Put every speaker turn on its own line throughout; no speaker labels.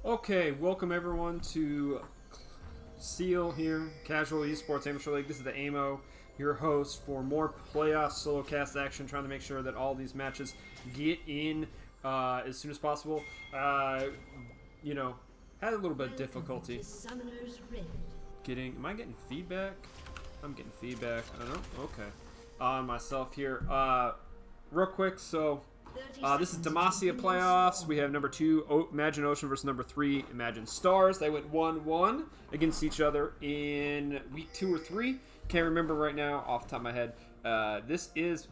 Okay, welcome everyone to CasualEAL here, Casual Esports Amateur League. This is the AMO, your host for more playoff solo cast action, trying to make sure that all these matches get in as soon as possible. You know, had a little bit of difficulty getting. Am I getting feedback? I'm getting feedback. I don't know. Okay, on myself here. Real quick, so. This is Demacia playoffs. We have number 2, Imagine Ocean versus number 3, Imagine Stars. They went 1-1 against each other in week 2 or 3. Can't remember right now off the top of my head. This is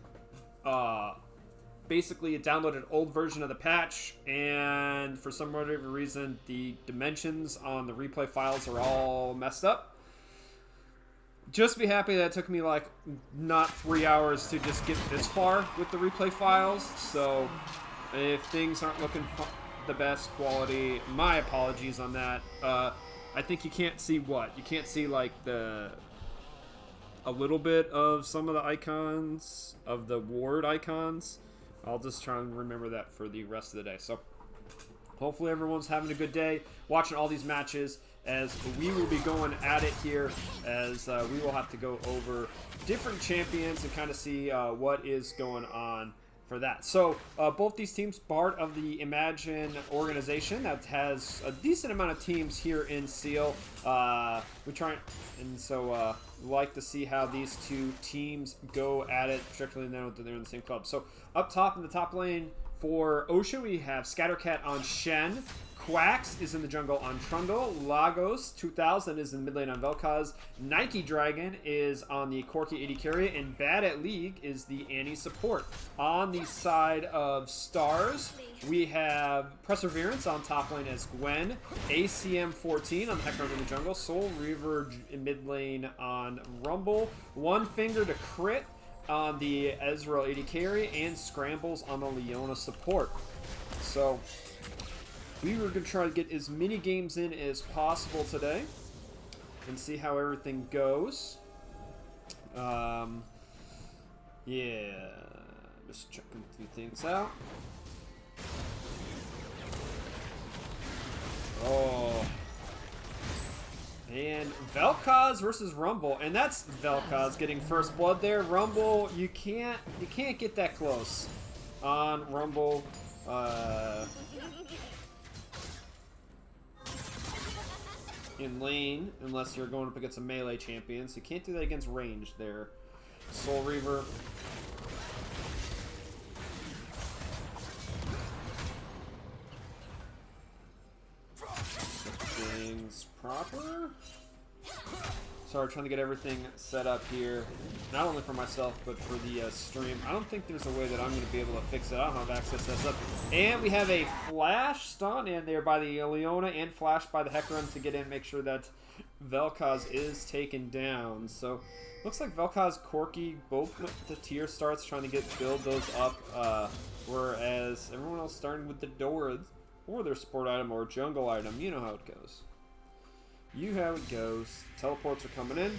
basically a downloaded old version of the patch, and for some whatever reason, the dimensions on the replay files are all messed up. Just be happy that it took me like not 3 hours to just get this far with the replay files. So if things aren't looking the best quality, my apologies on that. I think you can't see what? You can't see like a little bit of some of the icons, of the ward icons. I'll just try and remember that for the rest of the day. So hopefully everyone's having a good day, watching all these matches, as we will be going at it here, as we will have to go over different champions and kind of see what is going on for that. So both these teams, part of the Imagine organization that has a decent amount of teams here in CasualEAL. We try and so like to see how these two teams go at it, particularly now that they're in the same club. So up top in the top lane for Ocean, we have Scattercat on Shen. Quax is in the jungle on Trundle. Lagos 2000 is in the mid lane on Vel'Koz. Nike Dragon is on the Corki AD carry, and Bad at League is the Annie support. On the side of Stars, we have Perseverance on top lane as Gwen. ACM 14 on the Hecarim in the jungle. Soul Reaver in mid lane on Rumble. One Finger to Crit on the Ezreal AD carry, and Scrambles on the Leona support. So we were going to try to get as many games in as possible today and see how everything goes. Yeah, just checking a few things out. Oh. And Vel'Koz versus Rumble, and that's Vel'Koz getting first blood there. Rumble, you can't get that close on Rumble. In lane, unless you're going up against a melee champion, so you can't do that against range there. Soul Reaver. Things proper. Sorry, trying to get everything set up here, not only for myself, but for the stream. I don't think there's a way that I'm going to be able to fix it. I don't have access to that stuff. And we have a flash stun in there by the Leona and flash by the Hecarim to get in, make sure that Vel'Koz is taken down. So looks like Vel'Koz, Corki, both with the tier starts, trying to build those up, whereas everyone else starting with the Dora or their support item or jungle item. You know how it goes. You how it goes. Teleports are coming in.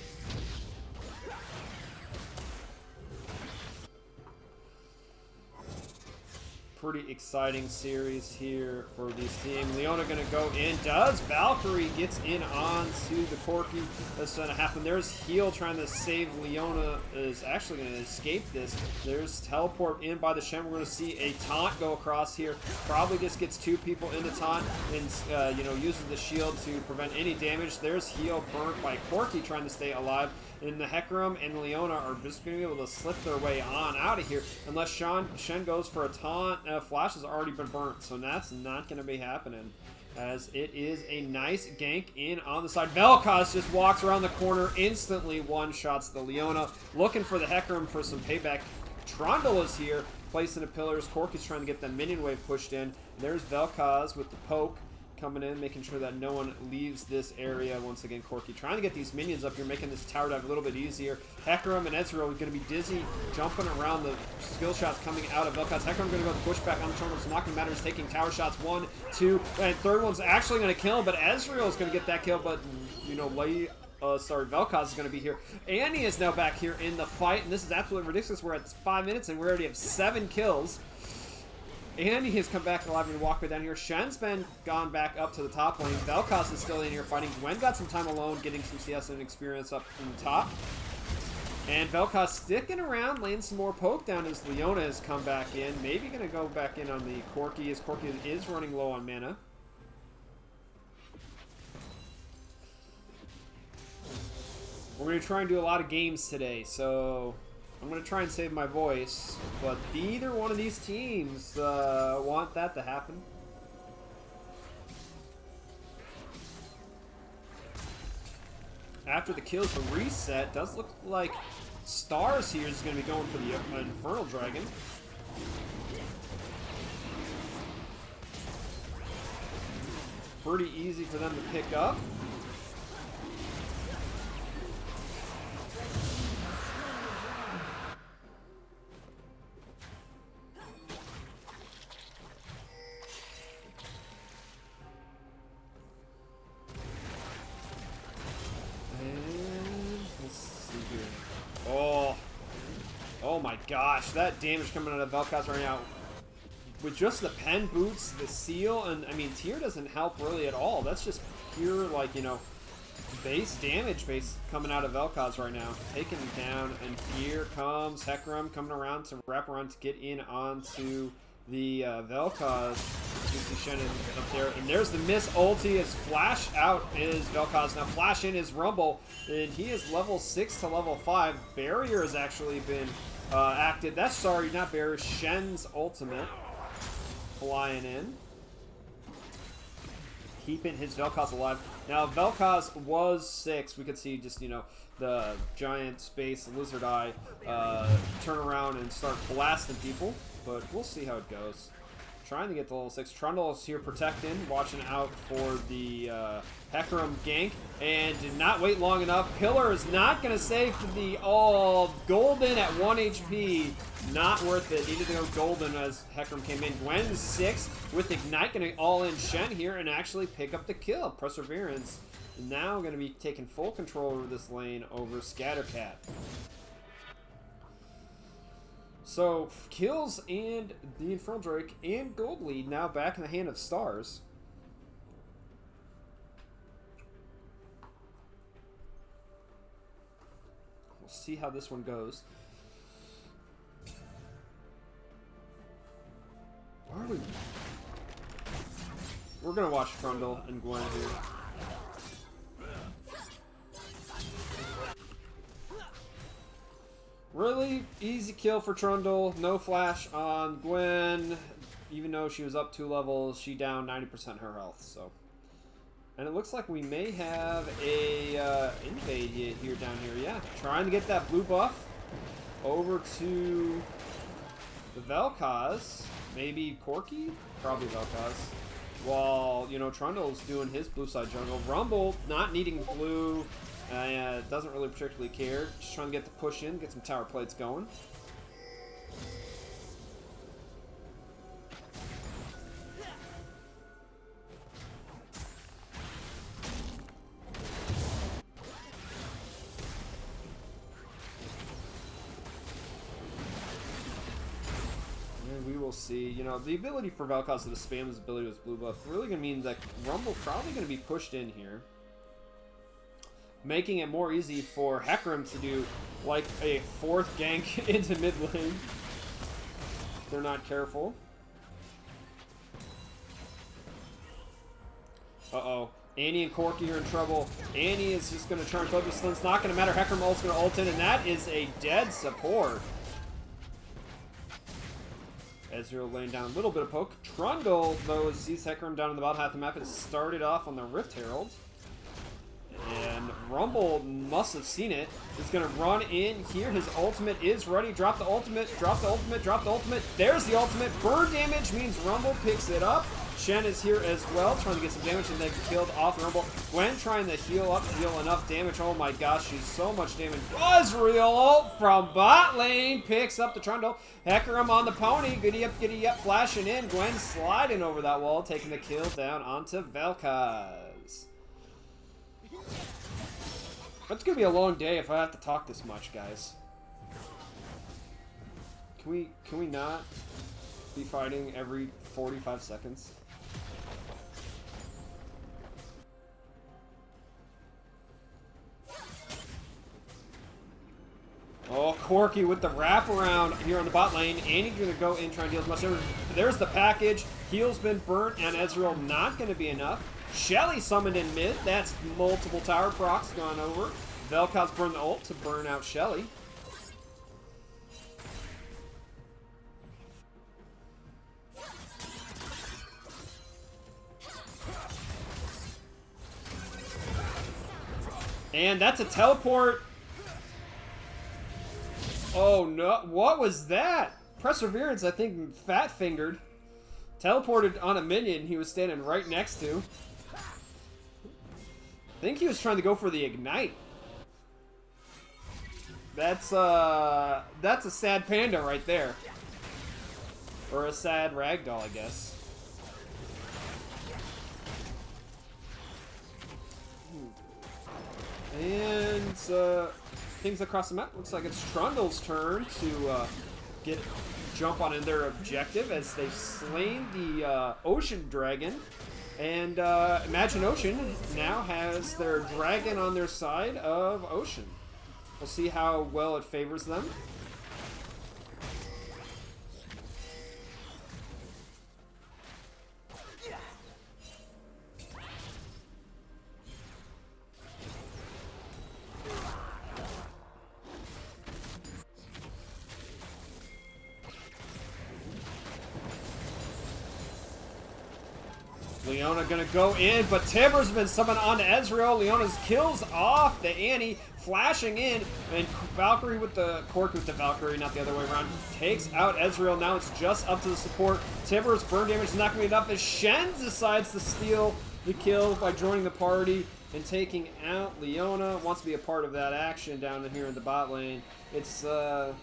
Pretty exciting series here for this team. Leona gonna go in. Does Valkyrie gets in onto the Corki. That's gonna happen. There's Heal trying to save Leona. Is actually gonna escape this. There's teleport in by the Shen. We're gonna see a taunt go across here. Probably just gets 2 people in the taunt and you know, uses the shield to prevent any damage. There's Heal burnt by Corki trying to stay alive. And the Hecarim and Leona are just going to be able to slip their way on out of here unless Shen goes for a taunt. Flash has already been burnt, so that's not going to be happening, as it is a nice gank in on the side. Vel'Koz just walks around the corner, instantly one-shots the Leona, looking for the Hecarim for some payback. Trundle is here, placing the pillars. Corki's trying to get the minion wave pushed in. There's Vel'Koz with the poke coming in, making sure that no one leaves this area. Once again, Corki trying to get these minions up here, making this tower dive a little bit easier. Hecarim and Ezreal are going to be dizzy, jumping around the skill shots coming out of Vel'Koz. Hecarim going to go with pushback on the Trundle. It's not going to matter. He's taking tower shots. 1, 2, and third one's actually going to kill him, but Ezreal is going to get that kill, but, you know, Vel'Koz is going to be here. Annie is now back here in the fight, and this is absolutely ridiculous. We're at 5 minutes, and we already have 7 kills. Andy has come back alive and walked down here. Shen's been gone back up to the top lane. Vel'Koz is still in here fighting. Gwen got some time alone, getting some CS and experience up in the top. And Vel'Koz sticking around, laying some more poke down as Leona has come back in. Maybe going to go back in on the Corki, as Corki is running low on mana. We're going to try and do a lot of games today, so I'm going to try and save my voice. But neither one of these teams want that to happen. After the kills for reset, does look like Stars here is going to be going for the Infernal Dragon. Pretty easy for them to pick up. Oh my gosh, that damage coming out of Vel'Koz right now. With just the pen boots, the seal, and I mean, tier doesn't help really at all. That's just pure, like, you know, base damage coming out of Vel'Koz right now. Taken down, and here comes Hecarim coming around to wrap around to get in onto the Vel'Koz. You see Shen up there, and there's the miss ulti as Flash out is Vel'Koz. Now Flash in is Rumble, and he is level 6 to level 5. Barrier has actually been active. That's, sorry, not Barrier, Shen's ultimate. Flying in. Keeping his Vel'Koz alive. Now, Vel'Koz was 6. We could see just, you know, the giant space lizard eye turn around and start blasting people. But we'll see how it goes. Trying to get to level 6. Trundle is here protecting, watching out for the Hecarim gank, and did not wait long enough. Pillar is not going to save the Golden at 1 HP. Not worth it. Needed to go Golden as Hecarim came in. Gwen 6 with Ignite, going to all-in Shen here and actually pick up the kill. Perseverance now going to be taking full control over this lane over Scattercat. So, kills and the Infernal Drake and gold lead now back in the hand of Stars. We'll see how this one goes. Where are we? We're going to watch Trundle and Gwen here. Really easy kill for Trundle. No flash on Gwen. Even though she was up 2 levels, she down 90% her health. So, and it looks like we may have a invade here down here. Yeah, trying to get that blue buff over to the Vel'Koz. Maybe Corki? Probably Vel'Koz. While, you know, Trundle's doing his blue side jungle. Rumble not needing blue. Doesn't really particularly care. Just trying to get the push in, get some tower plates going. And we will see. You know, the ability for Vel'Koz to spam his ability with blue buff really going to mean that Rumble probably going to be pushed in here, making it more easy for Hecarim to do like a 4th gank into mid lane. They're not careful. Uh-oh. Annie and Corki are in trouble. Annie is just going to try and focus. It's not going to matter. Hecarim ult's going to ult in, and that is a dead support. Ezreal laying down a little bit of poke. Trundle, though, sees Hecarim down in the bottom half of the map. It started off on the Rift Herald. And Rumble must have seen it. He's going to run in here. His ultimate is ready. Drop the ultimate. Drop the ultimate. Drop the ultimate. There's the ultimate. Burn damage means Rumble picks it up. Shen is here as well, trying to get some damage and then killed off Rumble. Gwen trying to heal up, deal enough damage. Oh my gosh, she's so much damage. Ezreal ult from bot lane picks up the Trundle. Hecarim on the pony. Giddy up, flashing in. Gwen sliding over that wall, taking the kill down onto Vel'Koz. It's gonna be a long day if I have to talk this much, guys. Can we not? be fighting every 45 seconds. Oh, Corky with the wraparound here on the bot lane. And he's going to go in and try and deal as much damage. There's the package. Heal's been burnt, and Ezreal not going to be enough. Shelly summoned in mid. That's multiple tower procs gone over. Vel'Koz's burned the ult to burn out Shelly. And that's a teleport. Oh no, what was that? Perseverance, I think, fat-fingered. Teleported on a minion he was standing right next to. I think he was trying to go for the ignite. That's a sad panda right there. Or a sad ragdoll, I guess. And things across the map. Looks like it's Trundle's turn to jump on their objective as they've slain the Ocean Dragon. And Imagine Ocean now has their dragon on their side of Ocean. We'll see how well it favors them. Leona gonna go in, but Tiber's been summoned onto Ezreal. Leona's kills off the Annie, flashing in, and Valkyrie with the Cork with the Valkyrie, not the other way around, takes out Ezreal. Now it's just up to the support. Tiber's burn damage is not gonna be enough as Shen decides to steal the kill by joining the party and taking out Leona. Wants to be a part of that action down here in the bot lane. It's bot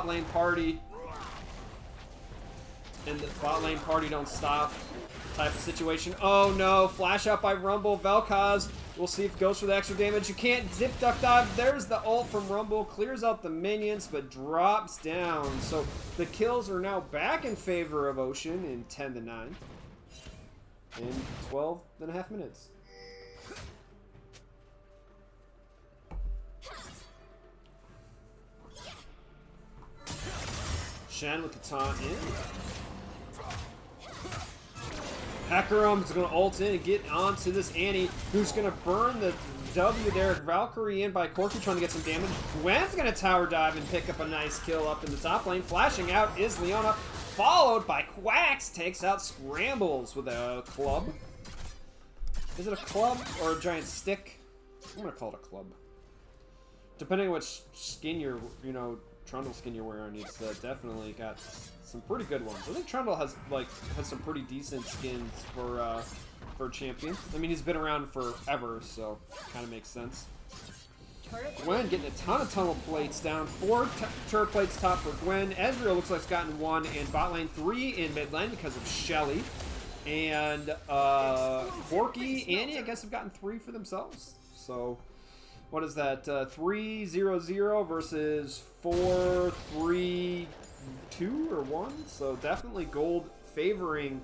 lane party. And the bot lane party don't stop type of situation. Oh no, flash out by Rumble. Vel'Koz, we'll see if it goes for the extra damage. You can't zip duck dive. There's the ult from Rumble. Clears out the minions, but drops down. So the kills are now back in favor of Ocean in 10-9. In 12.5 minutes. Shen with the taunt in. Hecarim's going to ult in and get onto this Annie, who's going to burn the W there. Valkyrie in by Corky trying to get some damage. Gwen's going to tower dive and pick up a nice kill up in the top lane. Flashing out is Leona, followed by Quacks. Takes out Scrambles with a club. Is it a club or a giant stick? I'm going to call it a club. Depending on which skin you're, Trundle skin you're wearing, it's definitely got some pretty good ones. I think Trundle has some pretty decent skins for champion. I mean, he's been around forever, so kind of makes sense. Gwen getting a ton of tunnel plates down. 4 turret plates top for Gwen. Ezreal looks like it's gotten 1 in bot lane, 3 in mid lane because of Shelly. And Corky, Annie, I guess have gotten 3 for themselves. So what is that? 3-0-0 versus 4-3-2 or 1. So definitely gold favoring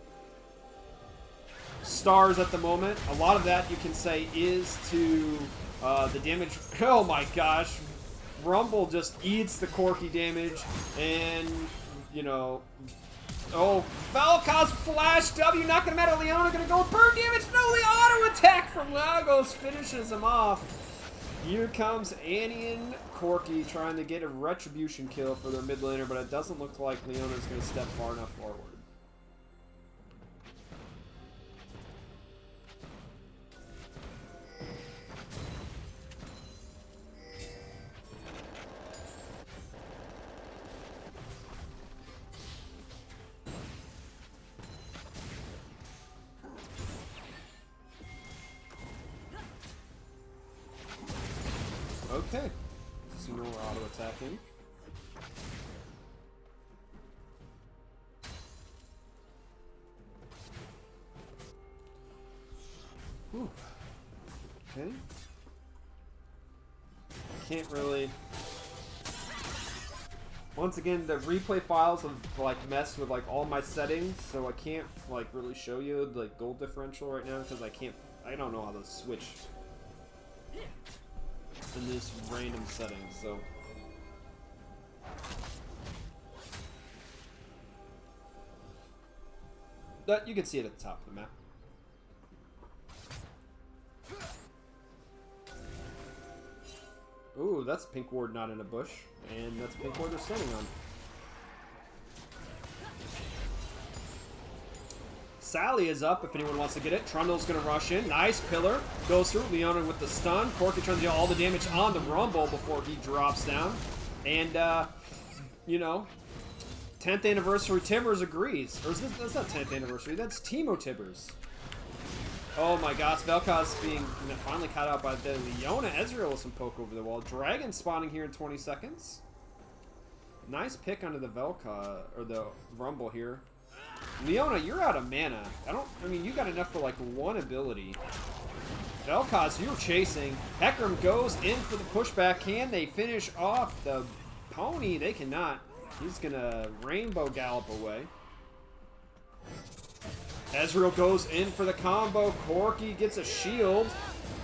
stars at the moment. A lot of that you can say is to the damage. Oh my gosh. Rumble just eats the Corky damage. And, oh, Vel'Koz flash W, not going to matter. Leona going to go burn damage. No, the auto attack from Lagos finishes him off. Here comes Annie and Corky trying to get a retribution kill for their mid laner, but it doesn't look like Leona's going to step far enough forward. Okay, see no more auto attacking. Whew. Okay. Can't really Once again, the replay files have like messed with like all my settings, so I can't like really show you the like, gold differential right now because I don't know how to switch in this random setting, so. But you can see it at the top of the map. Ooh, that's pink ward not in a bush, and that's pink ward they're standing on. Sally is up if anyone wants to get it. Trundle's going to rush in. Nice pillar. Goes through. Leona with the stun. Corky trying to deal all the damage on the Rumble before he drops down. And, you know, 10th anniversary Tibbers agrees. Or is this, that's not 10th anniversary. That's Timo Tibbers. Oh my gosh, Vel'Koz being finally caught out by the Leona. Ezreal with some poke over the wall. Dragon spawning here in 20 seconds. Nice pick onto the Vel'Koz, or the Rumble here. Leona, you're out of mana. I mean, you got enough for like one ability. Vel'Koz, you're chasing. Hecarim goes in for the pushback. Can they finish off the pony? They cannot. He's gonna rainbow gallop away. Ezreal goes in for the combo. Corky gets a shield.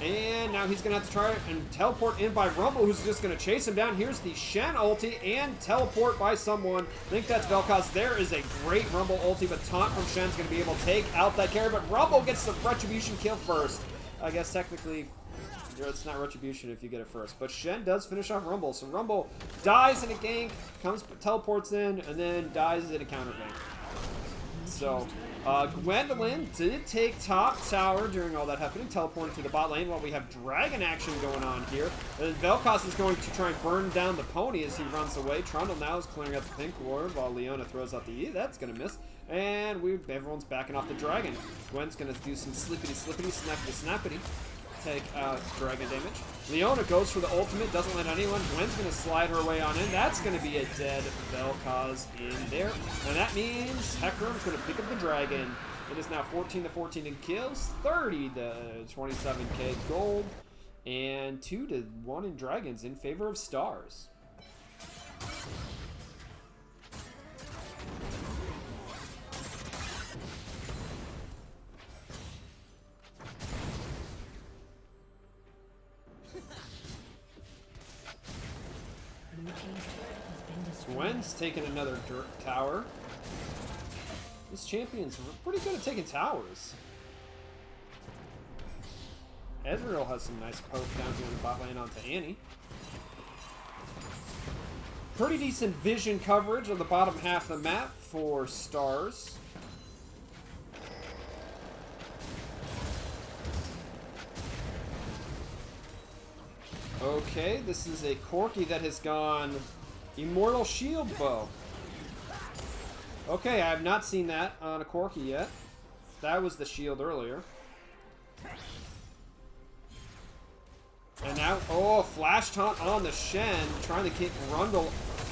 And now he's going to have to try and teleport in by Rumble, who's just going to chase him down. Here's the Shen ulti and teleport by someone. I think that's Vel'Koz. There is a great Rumble ulti, but taunt from Shen's going to be able to take out that carry. But Rumble gets the Retribution kill first. I guess technically it's not Retribution if you get it first. But Shen does finish off Rumble. So Rumble dies in a gank, teleports in, and then dies in a counter gank. So Gwendolyn did take top tower during all that happening, teleporting to the bot lane while we have dragon action going on here. Vel'Koz is going to try and burn down the pony as he runs away. Trundle now is clearing out the pink ward while Leona throws out the E. That's going to miss. And everyone's backing off the dragon. Gwen's going to do some slippity, snappity. Take out dragon damage. Leona goes for the ultimate, doesn't let anyone. Gwen's going to slide her way on in. That's going to be a dead Vel'Koz in there. And that means Hecarim's going to pick up the dragon. It is now 14-14 in kills, 30-27k gold, and 2-1 in dragons in favor of stars. Gwen's taking another tower. This champion's pretty good at taking towers. Ezreal has some nice poke down here in the bot lane onto Annie. Pretty decent vision coverage on the bottom half of the map for stars. Okay, this is a Corky that has gone Immortal Shield Bow. Okay, I have not seen that on a Corky yet. That was the shield earlier. And now, oh, flash taunt on the Shen, trying to keep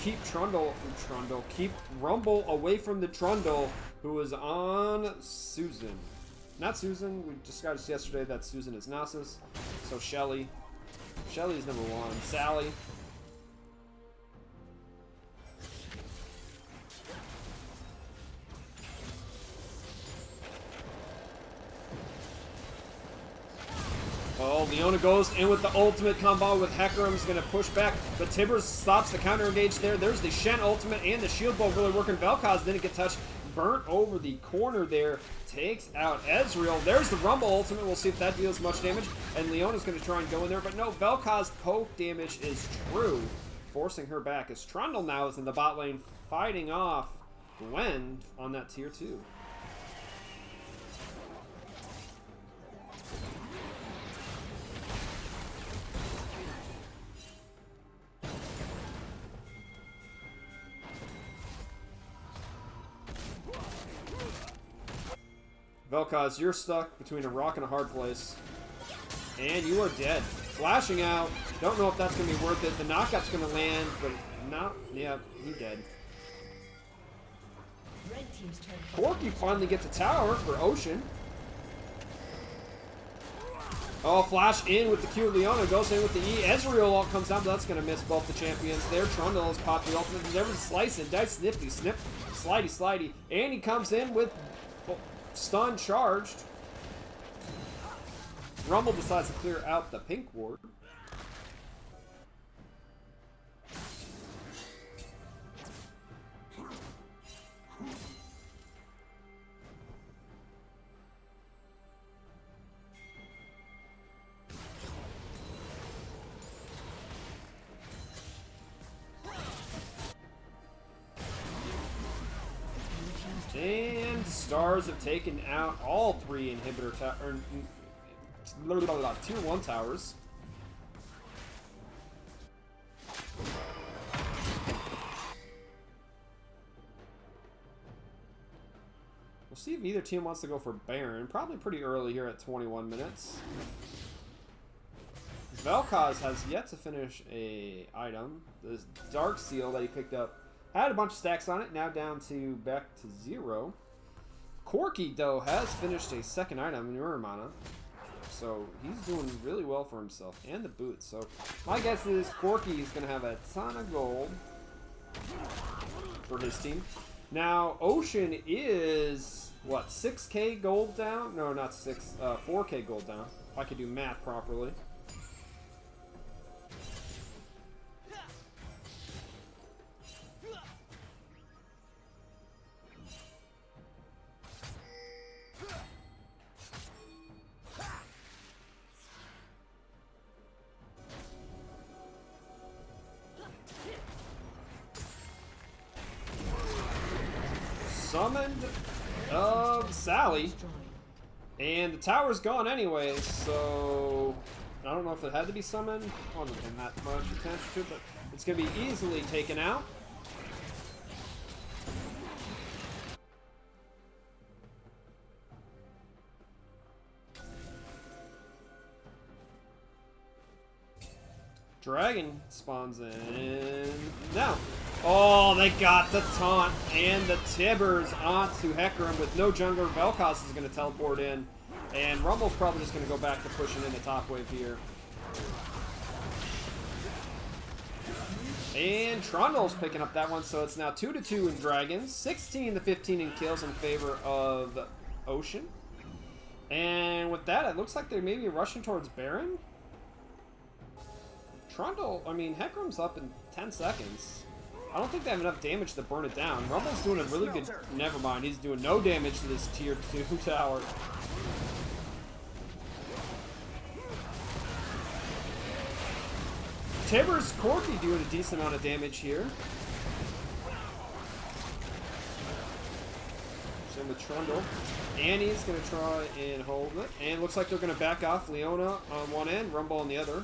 keep Rumble away from the Trundle, who is on Susan. Not Susan, we discussed yesterday that Susan is Nasus. So Shelly. Shelly's number one. Sally. Oh, Leona goes in with the ultimate combo with Hecarim's going to push back, but Tibbers stops the counter engage there. There's the Shen ultimate and the shield bow really working. Vel'Koz didn't get touched. Burnt over the corner there. Takes out Ezreal. There's the Rumble ultimate. We'll see if that deals much damage. And Leona's going to try and go in there, but no, Vel'Koz poke damage is true, forcing her back as Trundle now is in the bot lane fighting off Gwen on that tier 2. Vel'Koz, you're stuck between a rock and a hard place. And you are dead. Flashing out. Don't know if that's going to be worth it. The knockout's going to land, but not. Yeah, he's dead. Corky finally gets a tower for Ocean. Oh, flash in with the Q. Leona goes in with the E. Ezreal ult comes down, but that's going to miss both the champions there. Trundle has popped the ultimate. There was a slice and dice, snifty, snip, slidey, slidey. And he comes in with stun charged. Rumble decides to clear out the pink ward. And Stars have taken out all 3 inhibitor tier 1 towers. We'll see if either team wants to go for Baron. Probably pretty early here at 21 minutes. Vel'Koz has yet to finish a item. This Dark Seal that he picked up had a bunch of stacks on it, now down to back to 0. Corki, though, has finished a second item, Neuramana. So he's doing really well for himself, and the boots. So my guess is Corki is going to have a ton of gold for his team. Now, Ocean is, what, 6k gold down? No, not 6, 4k gold down, if I could do math properly. Summoned of Sally, and the tower's gone anyway, so I don't know if it had to be summoned. I wasn't paying that much attention to it, but it's going to be easily taken out. Dragon spawns in now. Oh, they got the taunt and the Tibbers onto Hecarim with no jungler. Vel'Koz is going to teleport in, and Rumble's probably just going to go back to pushing in the top wave here. And Trundle's picking up that one, so it's now 2-2 in Dragons, 16-15 in kills in favor of Ocean. And with that, it looks like they're maybe rushing towards Baron. Hecarim's up in 10 seconds. I don't think they have enough damage to burn it down. Rumble's doing a really good... Never mind, he's doing no damage to this tier 2 tower. Tibbers Corki doing a decent amount of damage here. Same with Trundle. Annie's going to try and hold it. And looks like they're going to back off Leona on one end, Rumble on the other.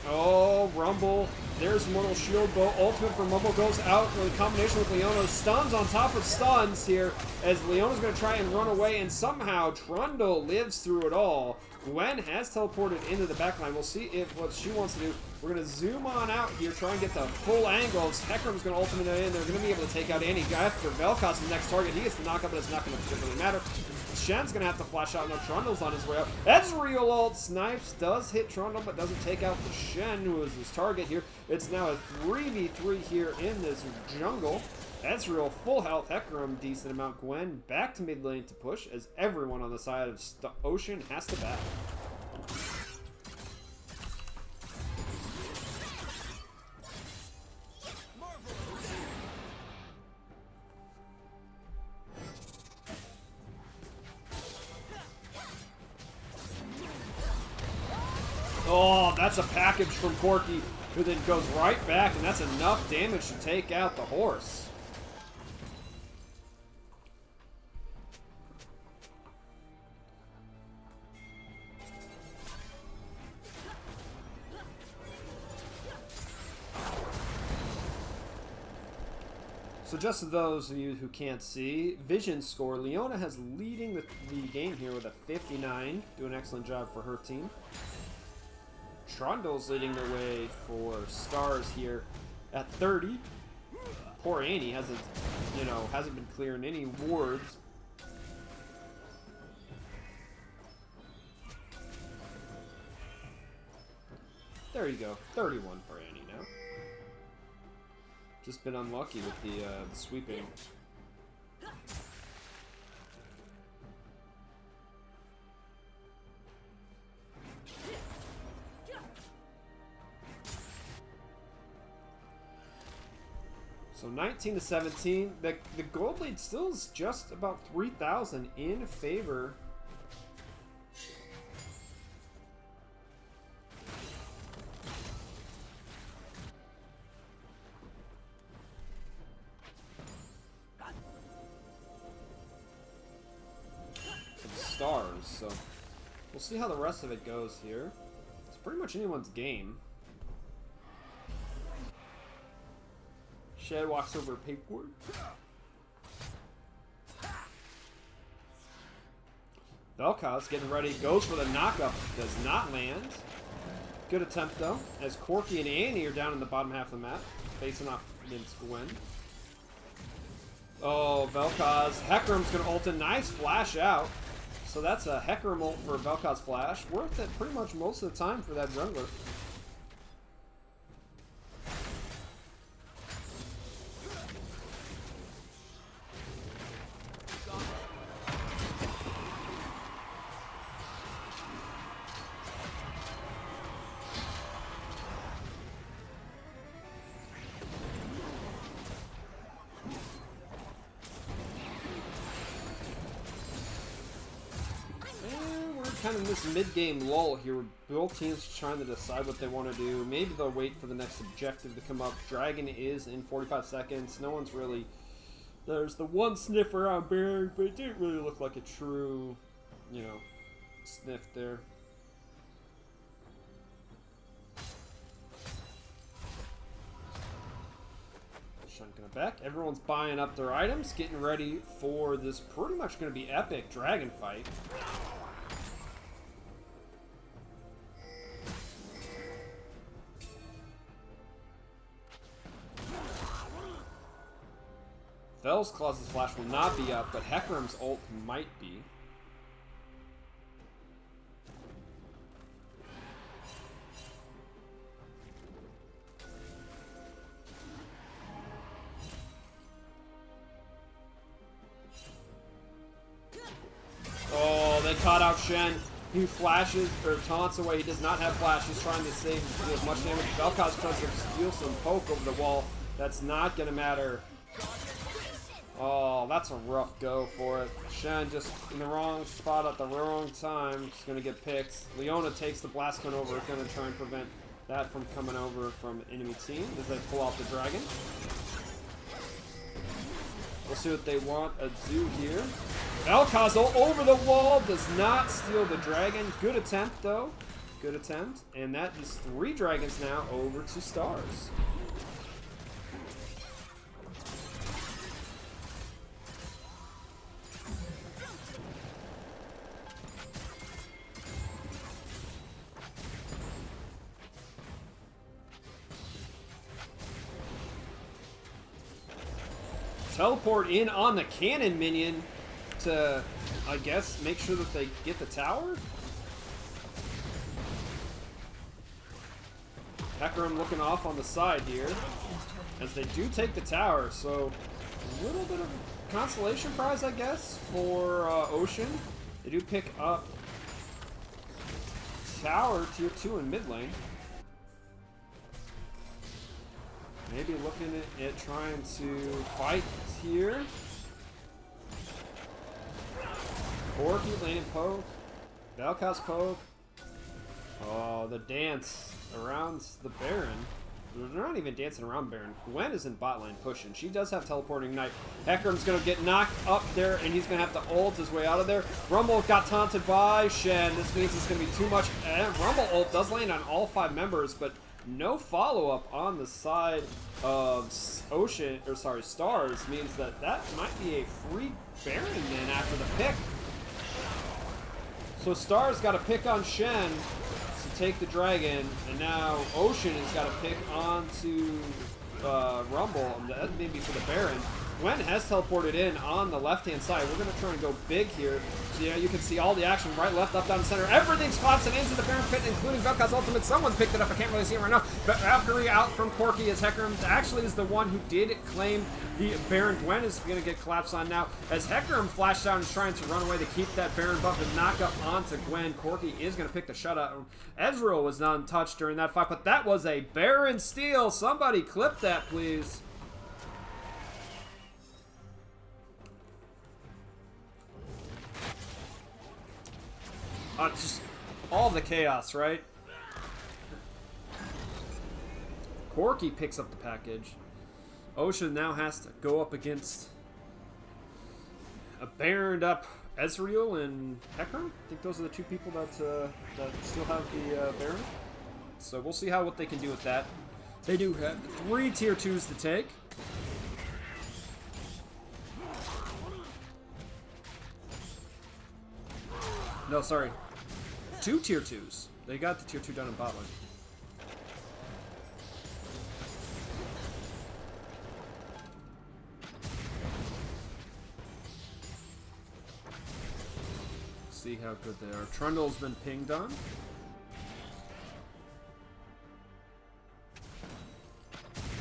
Oh, Rumble. There's Mortal Shield Bow. Ultimate from Rumble goes out in combination with Leona. Stuns on top of stuns here as Leona's going to try and run away, and somehow Trundle lives through it all. Gwen has teleported into the backline. We'll see if what she wants to do. We're going to zoom on out here, try and get the full angles. Hecarim's going to ultimate it in. They're going to be able to take out Annie. After Vel'Koz, the next target. He gets the knockup, but it's not going to particularly matter. Shen's going to have to flash out. No, Trundle's on his way up. Ezreal ult snipes. Does hit Trundle, but doesn't take out the Shen, who is his target here. It's now a 3v3 here in this jungle. Ezreal full health. Hecarim decent amount. Gwen back to mid lane to push as everyone on the side of Ocean has to battle. Oh, that's a package from Corki, who then goes right back, and that's enough damage to take out the horse. So just to those of you who can't see, Vision score, Leona has leading the game here with a 59. Do an excellent job for her team. Trundle's leading the way for Stars here at 30. Poor Annie hasn't been clearing any wards. There you go. 31 for Annie now. Just been unlucky with the sweeping. So 19 to 17. The gold lead still is just about 3,000 in favor. Stars, so we'll see how the rest of it goes here. It's pretty much anyone's game. Shed walks over to paperboard. Vel'Koz getting ready, goes for the knockup, does not land. Good attempt though, as Corky and Annie are down in the bottom half of the map, facing off against Gwen. Oh, Vel'Koz, Hecarim's gonna ult a nice flash out. So that's a Hecarim ult for Vel'Koz flash. Worth it pretty much most of the time for that jungler. Kind of this mid-game lull here where both teams trying to decide what they want to do. Maybe they'll wait for the next objective to come up. Dragon is in 45 seconds. No one's really... There's the one sniffer on Baron, but it didn't really look like a true, you know, sniff there. Shunking it back. Everyone's buying up their items, getting ready for this pretty much going to be epic dragon fight. Vel'Koz's flash will not be up, but Hecarim's ult might be. Oh, they caught out Shen. He flashes, or taunts away. He does not have flash. He's trying to save as much damage. Vel'Koz tries to steal some poke over the wall. That's not going to matter. Oh, that's a rough go for it. Shen just in the wrong spot at the wrong time. She's going to get picked. Leona takes the blast gun over. Going to try and prevent that from coming over from enemy team as they pull off the dragon. We'll see what they want to do here. Vel'Koz over the wall. Does not steal the dragon. Good attempt, though. Good attempt. And that is 3 dragons now over to Stars. Teleport in on the cannon minion to, I guess, make sure that they get the tower. Hecarim looking off on the side here as they do take the tower. So a little bit of consolation prize, I guess, for Ocean. They do pick up tower tier 2 in mid lane. Maybe looking at trying to fight here. Corky lane and poke. Vel'Koz poke. Oh, the dance around the Baron. They're not even dancing around Baron. Gwen is in bot lane pushing. She does have teleporting ignite. Hecarim's going to get knocked up there, and he's going to have to ult his way out of there. Rumble got taunted by Shen. This means it's going to be too much. And Rumble ult does land on all 5 members, but no follow-up on the side of Ocean, or sorry, Stars, means that might be a free Baron then after the pick. So Stars got a pick on Shen to take the dragon, and now Ocean has got a pick onto Rumble, and that may be for the Baron. Gwen has teleported in on the left-hand side. We're going to try and go big here. So, yeah, you can see all the action right, left, up, down, center. Everything's collapsing into the Baron pit, including Vel'Koz's ultimate. Someone's picked it up. I can't really see it right now. But Valkyrie out from Corki as Hecarim actually is the one who did claim the Baron. Gwen is going to get collapsed on now as Hecarim flashed out and is trying to run away to keep that Baron buff and knock up onto Gwen. Corki is going to pick the shutout. Ezreal was not untouched during that fight, but that was a Baron steal. Somebody clip that, please. Just all the chaos, right? Corki picks up the package. Ocean now has to go up against a Baroned up Ezreal and Hecarim. I think those are the two people that still have the Baron. So we'll see what they can do with that. They do have 3 tier 2s to take. No, sorry. 2 tier 2s. They got the tier 2 done in bot lane. See how good they are. Trundle's been pinged on.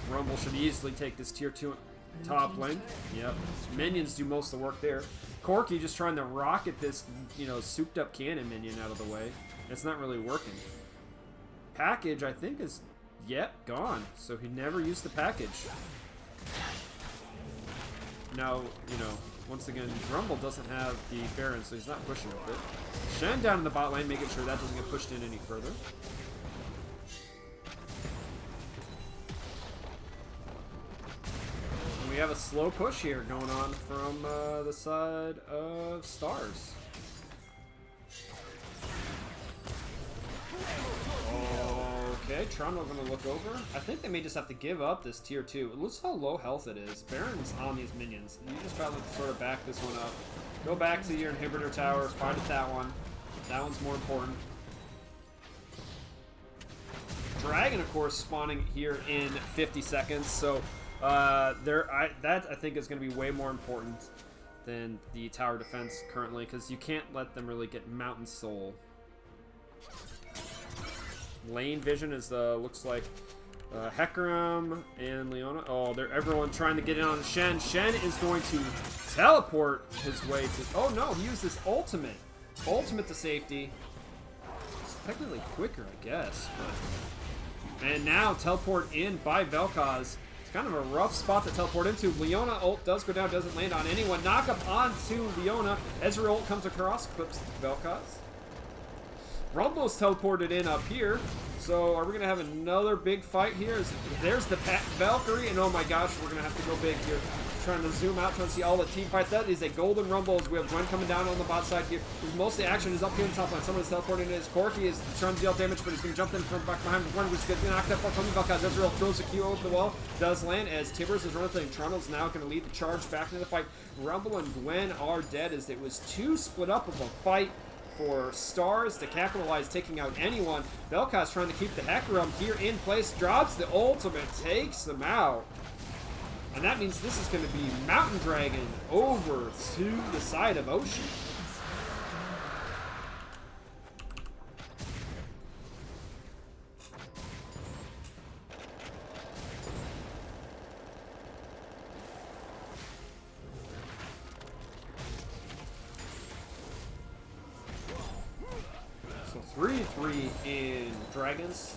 Rumble should easily take this tier 2 top lane. Yep. Minions do most of the work there. Corki just trying to rocket this, you know, souped up cannon minion out of the way. It's not really working. Package, I think, is yet gone. So he never used the package. Now, you know, once again, Rumble doesn't have the Baron, so he's not pushing with it. Shen down in the bot lane, making sure that doesn't get pushed in any further. And we have a slow push here going on from the side of Stars. Okay, Trundle going to look over. I think they may just have to give up this tier 2. It looks how low health it is. Baron's on these minions. You just gotta sort of back this one up. Go back to your inhibitor tower, fight at that one. That one's more important. Dragon, of course, spawning here in 50 seconds. So that I think is going to be way more important than the tower defense currently, because you can't let them really get Mountain Soul. Lane vision is looks like Hecarim and Leona. Oh, they're everyone trying to get in on Shen. Shen is going to teleport his way to. Oh no, he used his ultimate. Ultimate to safety. It's technically quicker, I guess. But... And now teleport in by Vel'Koz. It's kind of a rough spot to teleport into. Leona ult does go down, doesn't land on anyone. Knock up onto Leona. Ezreal ult comes across, clips Vel'Koz. Rumble's teleported in up here. So are we going to have another big fight here? There's the Valkyrie, and oh my gosh, we're going to have to go big here. Trying to zoom out, trying to see all the team fights. That is a golden Rumble as we have Gwen coming down on the bot side here. Most of the action is up here in the top line. Someone's teleporting in. Corki is trying to deal damage, but he's going to jump in from back behind. Gwen was going to knock that from Vel'Koz. Ezreal throws a Q over the wall. Does land as Tibbers is running thing. Trundle's now going to lead the charge back into the fight. Rumble and Gwen are dead as it was too split up of a fight for Stars to capitalize, taking out anyone. Vel'Koz trying to keep the Hecarim here in place, drops the ultimate, takes them out. And that means this is going to be Mountain Dragon over to the side of Ocean. So 3-3 in Dragons.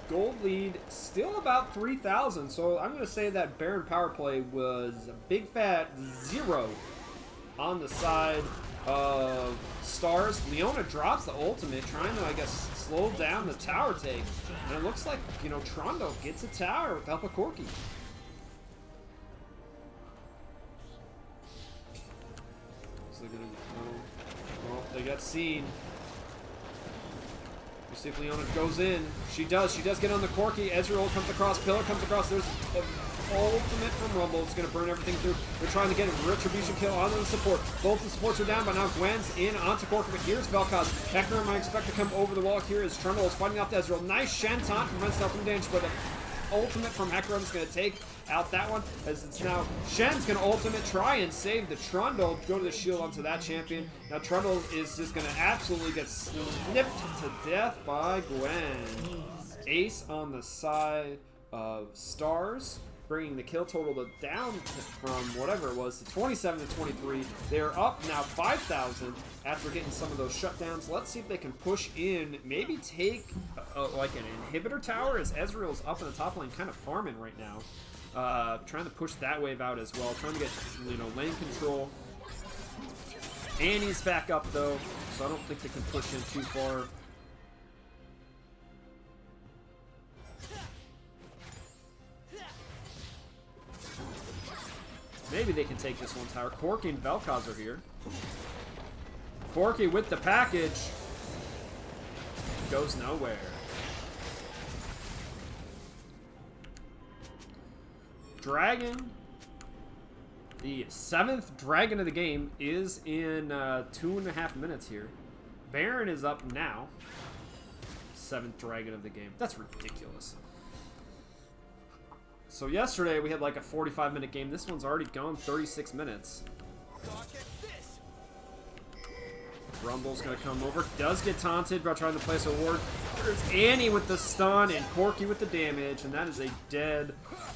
Gold lead still about 3,000, so I'm going to say that Baron power play was a big fat 0 on the side of Stars. Leona drops the ultimate, trying to, I guess, slow down the tower take. And it looks like, you know, Trundle gets a tower with help of Corki. So they're going to, well, they got seen. See if Leona goes in. She does. She does get on the Corki. Ezreal comes across. Pillar comes across. There's an ultimate from Rumble. It's going to burn everything through. They're trying to get a retribution kill onto the support. Both the supports are down, but now Gwen's in onto Corki. But here's Vel'Koz. Hecarim, I expect to come over the wall here as Trundle is fighting off the Ezreal. Nice Shen taunt prevents that from damage, but ultimate from Hecarim is going to take out that one, as it's now Shen's going to ultimate try and save the Trundle, go to the shield onto that champion. Now Trundle is just going to absolutely get snipped to death by Gwen. Ace on the side of Stars, bringing the kill total down from whatever it was to 27 to 23. They're up now 5,000 after getting some of those shutdowns. Let's see if they can push in, maybe take like an inhibitor tower, as Ezreal's up in the top lane, kind of farming right now. Trying to push that wave out as well, trying to get, you know, lane control. Annie's back up though, so I don't think they can push in too far. Maybe they can take this one tower. Corki and Vel'Koz are here. Corki with the package. Goes nowhere. Dragon. The 7th dragon of the game is in 2.5 minutes here. Baron is up now. 7th dragon of the game. That's ridiculous. So yesterday we had like a 45-minute game. This one's already gone 36 minutes. Rumble's gonna come over. Does get taunted by trying to place a ward. There's Annie with the stun and Corki with the damage, and that is a dead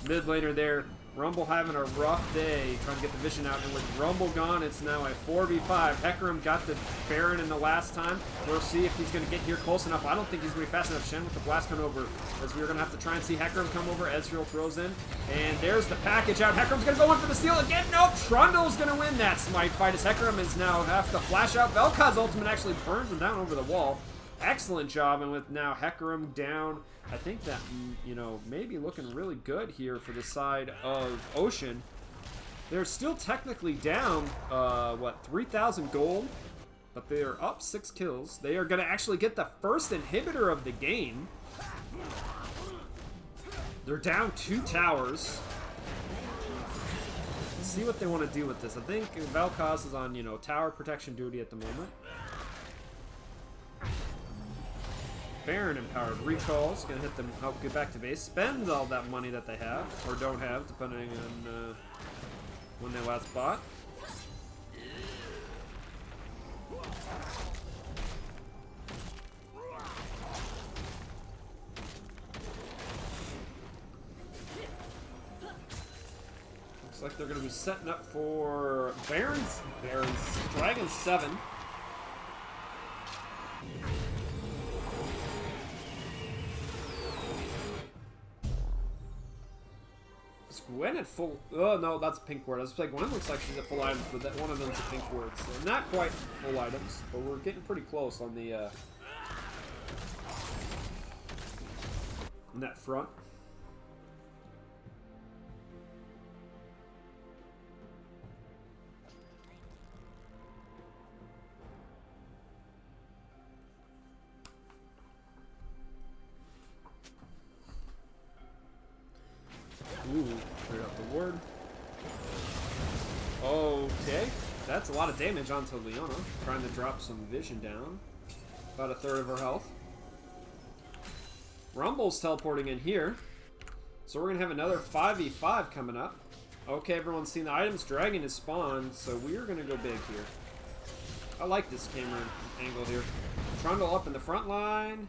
mid laner there. Rumble having a rough day trying to get the vision out, and with Rumble gone, it's now a 4v5. Hecarim got the Baron in the last time. We'll see if he's going to get here close enough. I don't think he's going to be fast enough. Shen with the blast coming over, as we're going to have to try and see Hecarim come over. Ezreal throws in, and there's the package out. Hecarim's going to go in for the steal again. No, Trundle's going to win that smite fight, as Hecarim is now have to flash out. Vel'Koz's ultimate actually burns him down over the wall. Excellent job, and with now Hecarim down, I think that, you know, maybe looking really good here for the side of Ocean. They're still technically down, what, 3,000 gold? But they are up 6 kills. They are going to actually get the first inhibitor of the game. They're down 2 towers. Let's see what they want to do with this. I think Vel'Koz is on, you know, tower protection duty at the moment. Baron empowered recalls, gonna hit them, help get back to base, spend all that money that they have, or don't have, depending on when they last bought. Looks like they're gonna be setting up for Baron's Dragon 7. Gwen at full... Oh, no, that's pink word. I was like, Gwen looks like she's at full items, but that one of them's a pink word. So not quite full items, but we're getting pretty close on the... on that front. Ooh, cleared up the ward. Okay, that's a lot of damage onto Leona. Trying to drop some vision down. About a third of her health. Rumble's teleporting in here. So we're going to have another 5v5 coming up. Okay, everyone's seen the items. Dragon is spawned, so we're going to go big here. I like this camera angle here. Trundle up in the front line.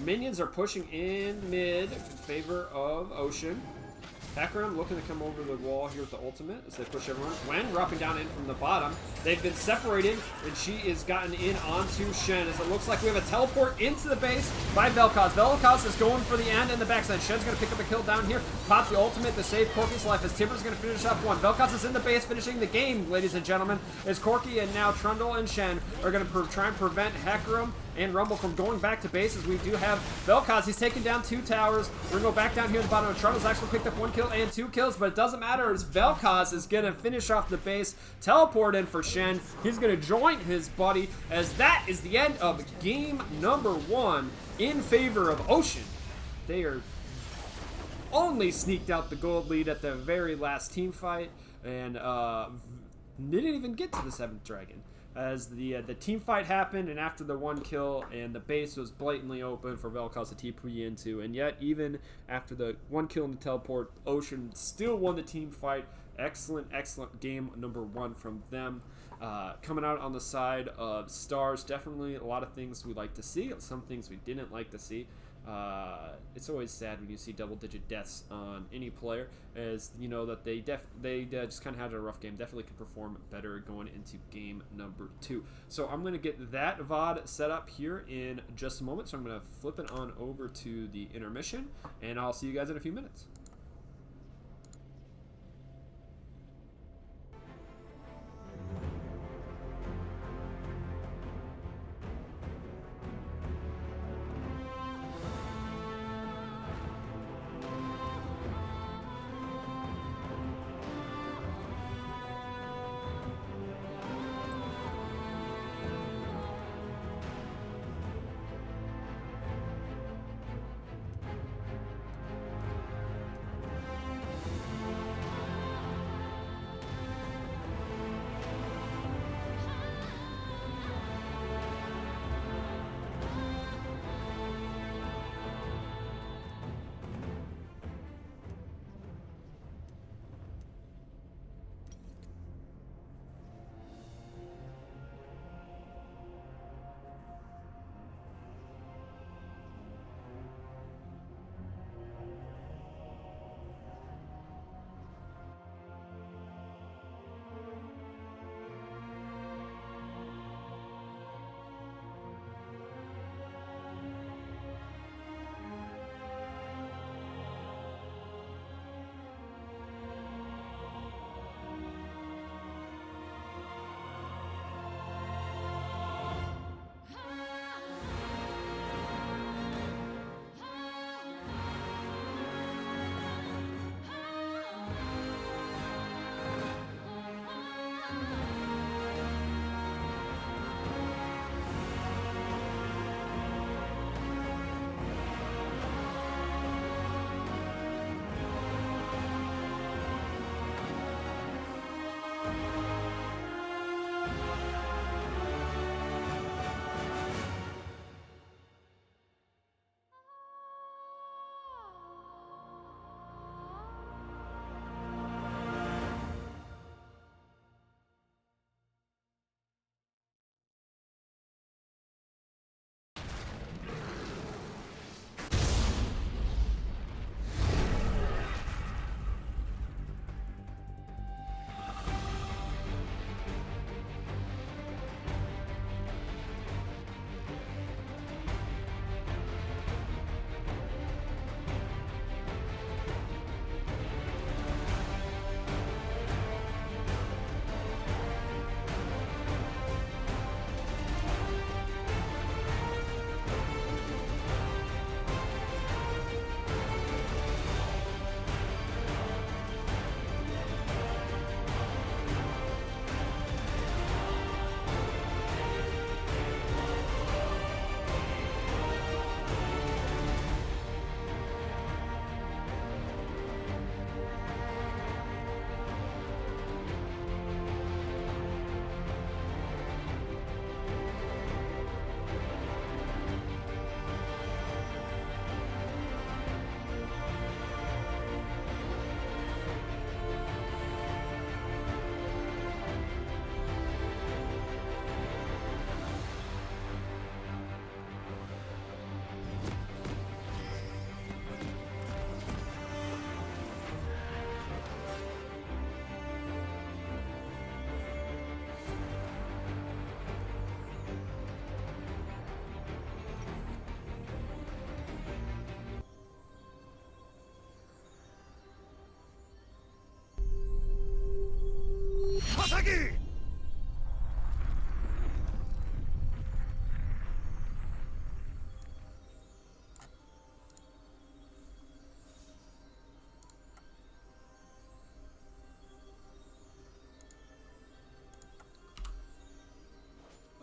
Minions are pushing in mid in favor of Ocean. Hecarim looking to come over the wall here with the ultimate as they push everyone. Gwen dropping down in from the bottom. They've been separated, and she is gotten in onto Shen, as it looks like we have a teleport into the base by Vel'Koz. Vel'Koz is going for the end and the backside. Shen's going to pick up a kill down here. Pops the ultimate to save Corki's life, as Timber's going to finish off one. Vel'Koz is in the base, finishing the game, ladies and gentlemen, as Corki and now Trundle and Shen are going to try and prevent Hecarim and Rumble from going back to base, as we do have Vel'Koz. He's taken down 2 towers. We're going to go back down here at the bottom. Trundle's actually picked up 1 kill and 2 kills, but it doesn't matter, as Vel'Koz is going to finish off the base, teleport in for Shen. He's going to join his buddy, as that is the end of game number 1 in favor of Ocean. They are only sneaked out the gold lead at the very last team fight, and didn't even get to the 7th dragon. as the team fight happened, and after the 1 kill, and the base was blatantly open for Vel'Koz to TP into, and yet even after the 1 kill in the teleport, Ocean still won the team fight. Excellent game number 1 from them. Coming out on the side of Stars, definitely a lot of things we like to see, some things we didn't like to see. It's always sad when you see double-digit deaths on any player, as you know that they just kind of had a rough game. Definitely could perform better going into game number 2. So I'm going to get that VOD set up here in just a moment. So I'm going to flip it on over to the intermission, and I'll see you guys in a few minutes.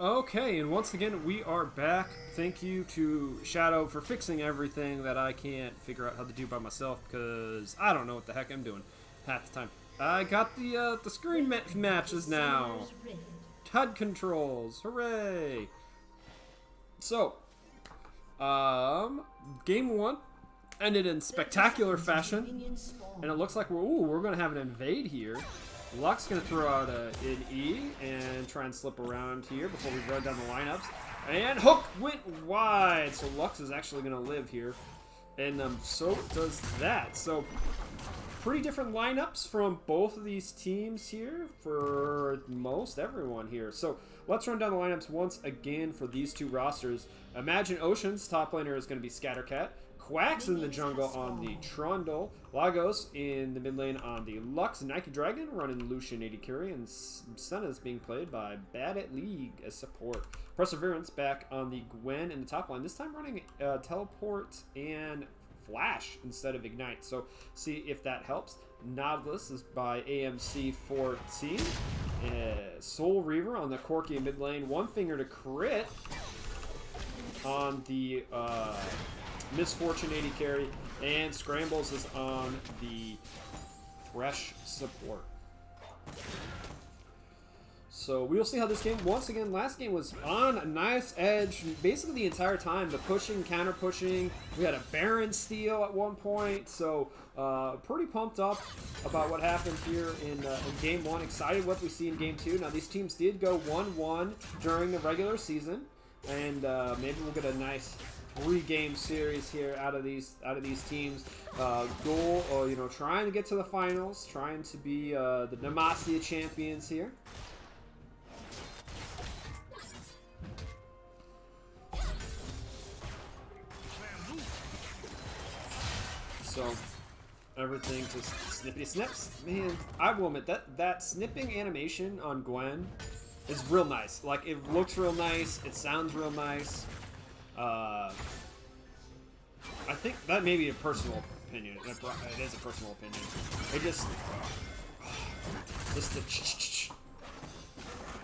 Okay, and once again, we are back. Thank you to Shadow for fixing everything that I can't figure out how to do by myself, because I don't know what the heck I'm doing half the time. I got the screen matches now. HUD controls. Hooray! So, game 1 ended in spectacular fashion, and it looks like we're gonna have an invade here. Luck's gonna throw out an E and try and slip around here before we run down the lineups. And Hook went wide, so Lux is actually gonna live here, and so does that. So pretty different lineups from both of these teams here for most everyone here. So let's run down the lineups once again for these two rosters. Imagine Ocean's top laner is going to be Scattercat. Quacks in the jungle on the Trundle. Lagos in the mid lane on the Lux. Nike Dragon running Lucian AD carry. And Senna is being played by Bad at League as support. Perseverance back on the Gwen in the top line. This time running Teleport and Flash instead of Ignite. So see if that helps. Nautilus is by AMC 14. Soul Reaver on the Corky mid lane. One Finger to crit on the Misfortune 80 carry, and Scrambles is on the Thresh support. So we'll see how this game, once again, last game was on a nice edge basically the entire time. The pushing, counter pushing. We had a Baron steal at one point. So pretty pumped up about what happened here in game 1. Excited what we see in game 2. Now these teams did go 1-1 during the regular season. And maybe we'll get a nice 3-game series here out of these teams. Goal, you know, trying to get to the finals, trying to be the Demacia champions here. So everything just snippity snips. Man, I will admit that snipping animation on Gwen is real nice. Like, it looks real nice. It sounds real nice. I think that may be a personal opinion. It is a personal opinion. It just the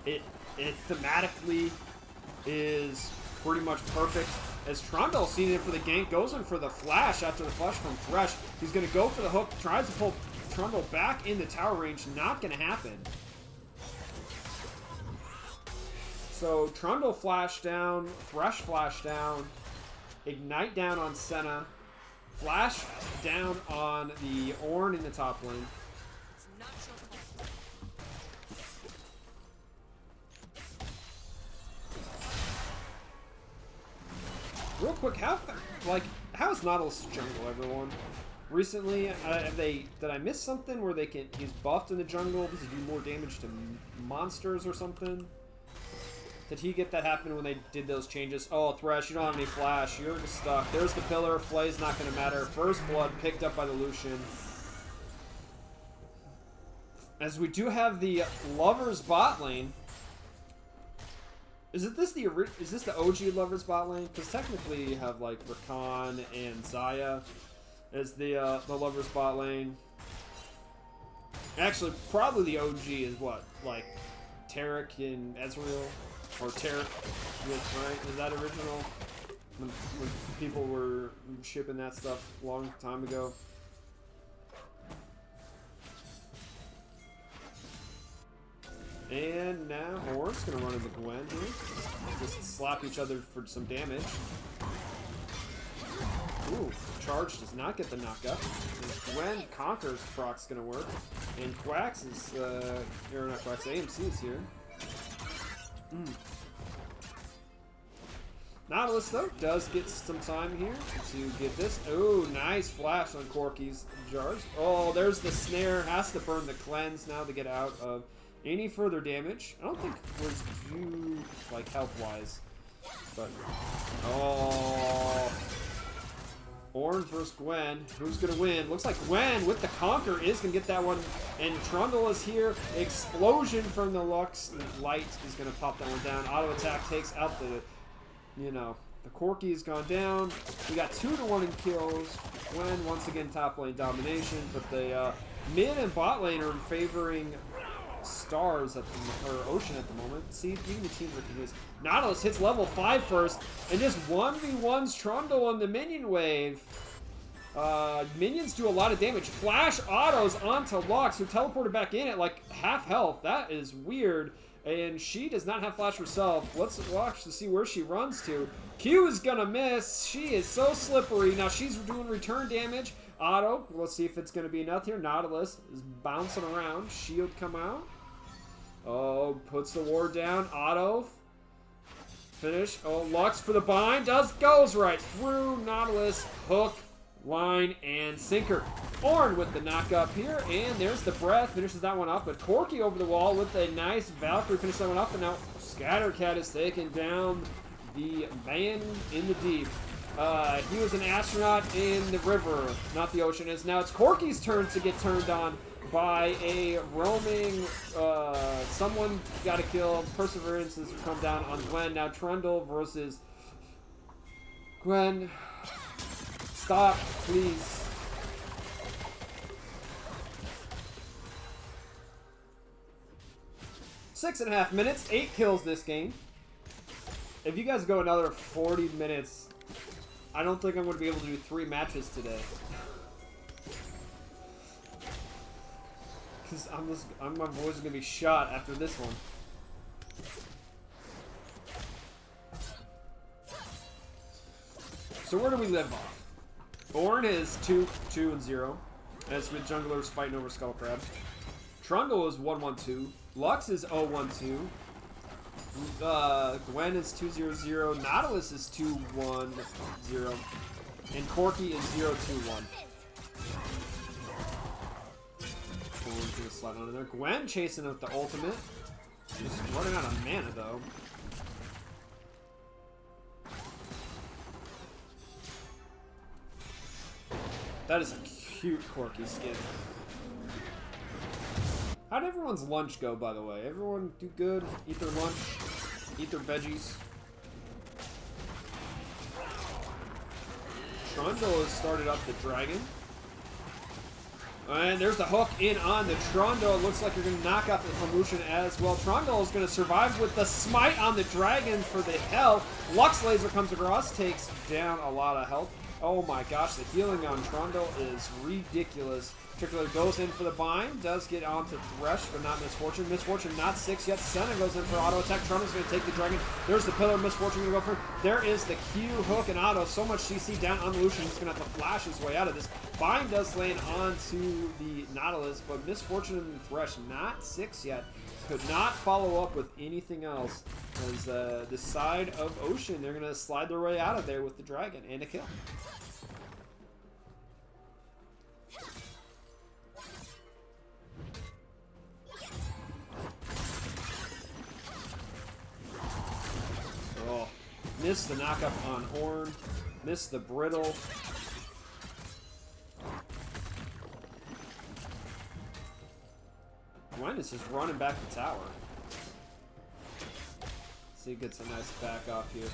it thematically is pretty much perfect. As Trundle seeing it for the gank, goes in for the flash after the flash from Thresh. He's going to go for the hook, tries to pull Trundle back into tower range. Not going to happen. So Trundle flash down, Thresh flash down, Ignite down on Senna, flash down on the Ornn in the top lane. Real quick, how is Nautilus jungle, everyone? Recently, did I miss something where he's buffed in the jungle? Does he do more damage to monsters or something? Did he get that happen when they did those changes? Oh, Thresh, you don't have any flash. You're just stuck. There's the pillar. Flay's not going to matter. First blood picked up by the Lucian. As we do have the Lovers bot lane. Is this the OG Lovers bot lane? Because technically you have like Rakan and Xayah as the Lovers bot lane. Actually, probably the OG is what? Like Taric and Ezreal? Or Taric, right? Is that original? When people were shipping that stuff a long time ago. And now Ornn's gonna run into Gwen here. Just slap each other for some damage. Ooh, charge does not get the knockup. And Gwen conquers proc's gonna work. And Quacks is, or not Quacks, AMC is here. Nautilus, though, does get some time here to get this. Oh, nice flash on Corky's jars. Oh, there's the snare. Has to burn the cleanse now to get out of any further damage. I don't think was due, like, health-wise. But, oh. Ornn versus Gwen. Who's going to win? Looks like Gwen with the Conquer is going to get that one. And Trundle is here. Explosion from the Lux. Light is going to pop that one down. Auto attack takes out the, you know, the Corky has gone down. We got 2-1 in kills. Gwen once again top lane domination. But the mid and bot lane are favoring Stars at the, or Ocean at the moment. See, even the teams are confused. Nautilus hits level 5 first, and just 1v1s Trundle on the minion wave. Minions do a lot of damage. Flash autos onto Lux, who teleported back in at like half health. That is weird. And she does not have flash herself. Let's watch to see where she runs to. Q is gonna miss. She is so slippery. Now she's doing return damage. Auto, let's see if it's gonna be enough here. Nautilus is bouncing around. Shield come out. Oh, puts the ward down. Auto. Finish. Oh, Lux for the bind. Goes right through. Nautilus, hook, line, and sinker. Ornn with the knock up here, and there's the breath. Finishes that one up, but Corki over the wall with a nice Valkyrie finishes that one up, and now Scattercat is taking down the man in the deep. He was an astronaut in the river, not the ocean. Now it's Corki's turn to get turned on by a roaming, someone got to kill. Perseverance has come down on Gwen. Now Trundle versus Gwen. Stop, please. Six and a half minutes, 8 kills this game. If you guys go another 40 minutes, I don't think I'm going to be able to do 3 matches today. Because my voice is going to be shot after this one. So where do we live off? Ornn is 2-2-0, as with junglers fighting over Skullcrab. Trundle is 1-1-2. Lux is 0-1-2. Gwen is 2-0-0. Nautilus is 2-1-0. And Corki is 0-2-1. Gonna slide on in there. Gwen chasing with the ultimate. Just running out of mana though. That is a cute Corki skin. How'd everyone's lunch go, by the way? Everyone do good? Eat their lunch? Eat their veggies? Trundle has started up the dragon. And there's the hook in on the Trundle. It looks like you're going to knock out the promotion as well. Trundle is going to survive with the smite on the dragon for the health. Lux Laser comes across, takes down a lot of health. Oh my gosh, the healing on Trundle is ridiculous. Particularly goes in for the bind, does get onto Thresh, but not Misfortune. Misfortune not 6 yet. Senna goes in for auto attack. Trundle's going to take the dragon. There's the pillar. Misfortune going to go for. There is the Q, hook, and auto. So much CC down on the Lucian. He's going to have to flash his way out of this. Bind does land onto the Nautilus, but Misfortune and Thresh not 6 yet. Could not follow up with anything else. As the side of Ocean, they're going to slide their way out of there with the dragon and a kill. Oh, missed the knockup on Ornn. Missed the brittle. Gwen is just running back the tower. See, gets a nice back off here.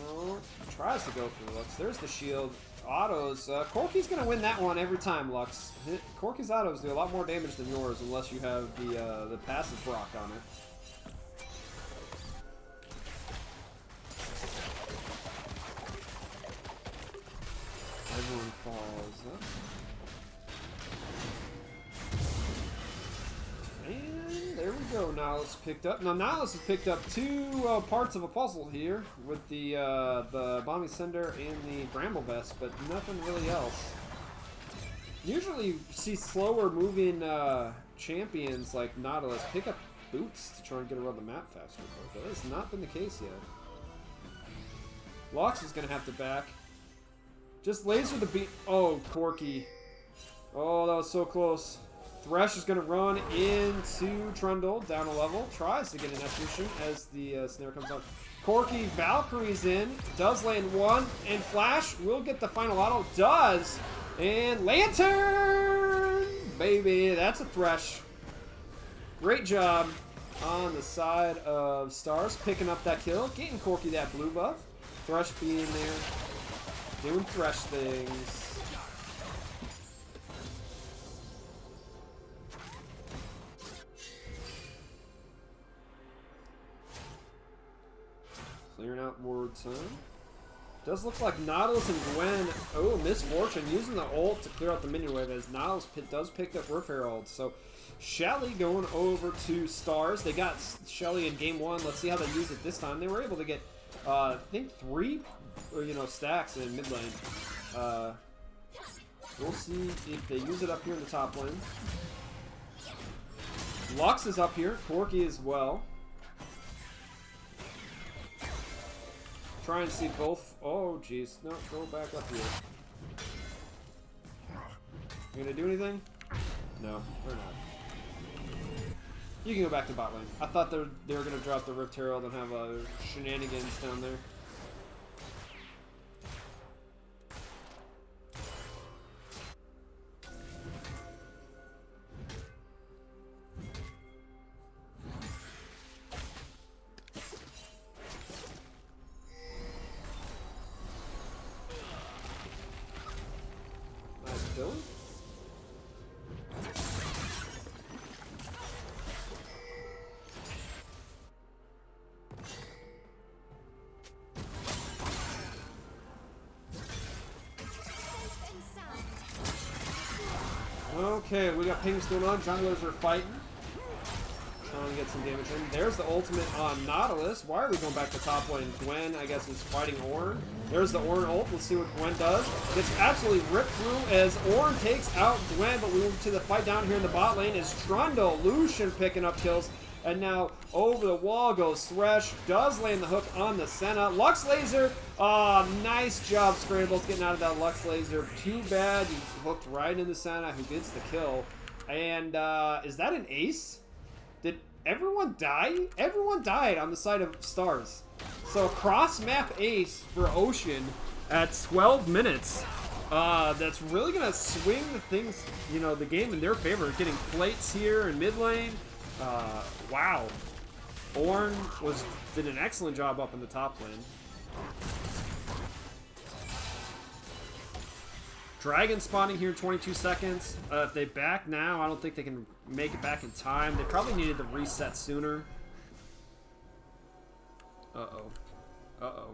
Oh, tries to go for Lux. There's the shield. Autos. Corki's going to win that one every time, Lux. Corki's autos do a lot more damage than yours unless you have the passive proc on it. Everyone falls up. And there we go. Nautilus picked up. Now Nautilus has picked up 2 parts of a puzzle here with the Bombing Cinder and the Bramble Vest, but nothing really else. Usually you see slower moving champions like Nautilus pick up boots to try and get around the map faster, but that has not been the case yet. Lux is going to have to back. Just laser the beat. Oh, Corki. Oh, that was so close. Thresh is going to run into Trundle, down a level. Tries to get an execution as the snare comes out. Corki, Valkyrie's in. Does land one. And Flash will get the final auto. Does. And Lantern! Baby, that's a Thresh. Great job on the side of Stars. Picking up that kill. Getting Corki that blue buff. Thresh being there. Doing Thresh things. Clearing out ward time. Does look like Nautilus and Gwen. Oh, Misfortune using the ult to clear out the minion wave as Nautilus does pick up Rift Herald. So Shelly going over to Stars. They got Shelly in game 1. Let's see how they use it this time. They were able to get, I think, 3, stacks in mid lane. We'll see if they use it up here in the top lane. Lux is up here. Corki as well. Try and see both. Oh, jeez. No, go back up here. You gonna do anything? No, they're not. You can go back to bot lane. I thought they were gonna drop the Rift Herald and have shenanigans down there. Okay, we got pings going on. Junglers are fighting. Trying to get some damage in. There's the ultimate on Nautilus. Why are we going back to top lane? Gwen, I guess, is fighting Ornn. There's the Ornn ult. Let's see what Gwen does. Gets absolutely ripped through as Ornn takes out Gwen, but we move to the fight down here in the bot lane is Trundle. Lucian picking up kills. And now over the wall goes Thresh. Does land the hook on the Senna. Lux Laser. Nice job, Scrambles, getting out of that Lux Laser. Too bad he hooked right in the Senna, who gets the kill. And is that an ace? Did everyone die? Everyone died on the side of Stars. So cross-map ace for Ocean at 12 minutes. That's really going to swing the things, the game in their favor. Getting plates here in mid lane. Wow. Ornn did an excellent job up in the top lane. Dragon spawning here in 22 seconds. If they back now, I don't think they can make it back in time. They probably needed the reset sooner. Uh-oh. Uh-oh.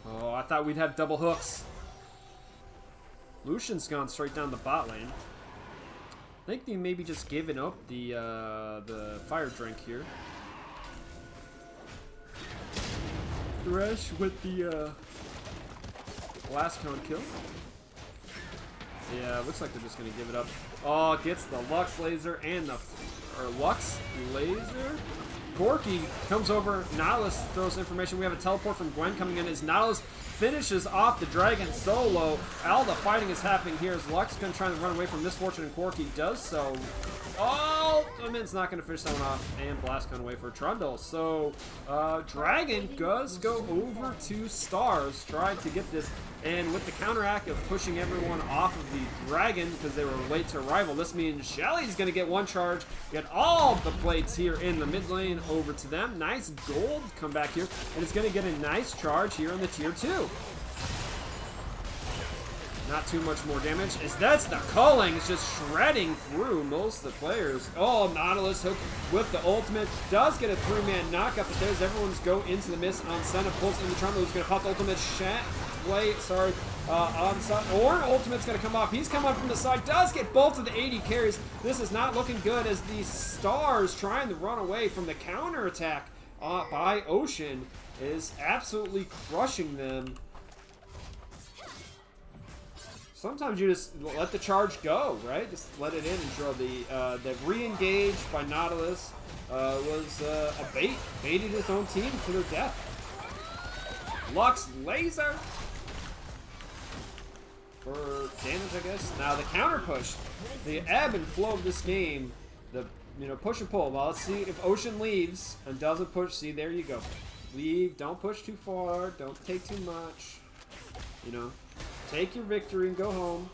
Oh, I thought we'd have double hooks. Lucian's gone straight down the bot lane. I think they maybe just giving up the fire drink here. Thresh with the last count kill. Yeah, looks like they're just gonna give it up. Oh, gets the Lux Laser and Lux Laser. Corki comes over. Nautilus throws information. We have a teleport from Gwen coming in as Nautilus finishes off the dragon solo. All the fighting is happening here as Lux going to try to run away from Misfortune, and Corki does so. Oh, Min's not going to finish that one off, and Blast gone away for Trundle. So, Dragon does go over to Stars, trying to get this. And with the counteract of pushing everyone off of the Dragon because they were late to arrival, this means Shelly's going to get one charge, get all the plates here in the mid lane over to them. Nice gold come back here, and it's going to get a nice charge here in the tier 2. Not too much more damage, as that's the culling. It's just shredding through most of the players. Oh, Nautilus hook with the ultimate. Does get a 3-man knockup, but there's everyone's go into the miss on Senna. Pulls in the Trundle, who's going to pop the ultimate. On side. Ornn ultimate's going to come off. He's come up from the side. Does get both of the 80 carries. This is not looking good as the Stars trying to run away from the counter attack by Ocean is absolutely crushing them. Sometimes you just let the charge go, right? Just let it in and draw the re-engage by Nautilus was a bait. Baited his own team to their death. Lux Laser for damage, I guess. Now the counter push, the ebb and flow of this game, the push and pull. Well, let's see if Ocean leaves and doesn't push. See, there you go. Leave. Don't push too far. Don't take too much. Take your victory and go home.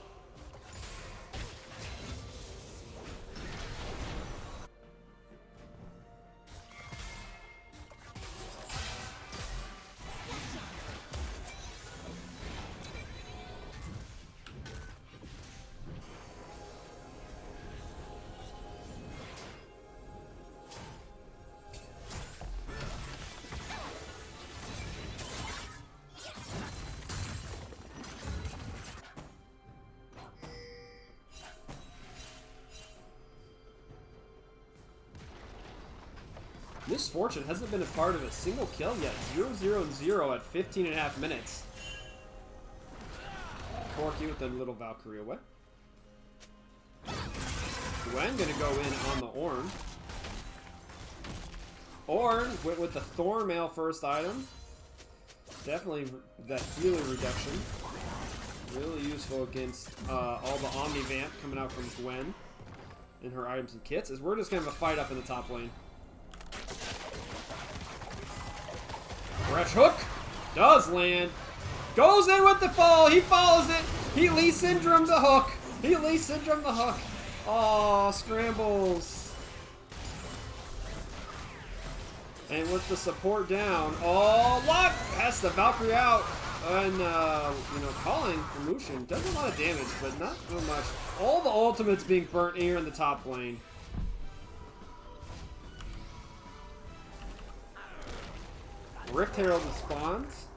Misfortune hasn't been a part of a single kill yet. 0-0-0 at 15.5 minutes. Corky with a little Valkyrie away. Gwen gonna go in on the Ornn. Ornn with the Thorn Mail first item. Definitely that healing reduction. Really useful against all the Omni Vamp coming out from Gwen and her items and kits. As we're just gonna have a fight up in the top lane. Fresh hook does land. Goes in with the fall. He follows it. He Lee Syndrome the hook. He Lee Syndrome the hook. Oh, scrambles. And with the support down, oh, lock has the Valkyrie out, and you know, calling for Lucian does a lot of damage, but not so much. All the ultimates being burnt here in the top lane. Rift Herald spawns.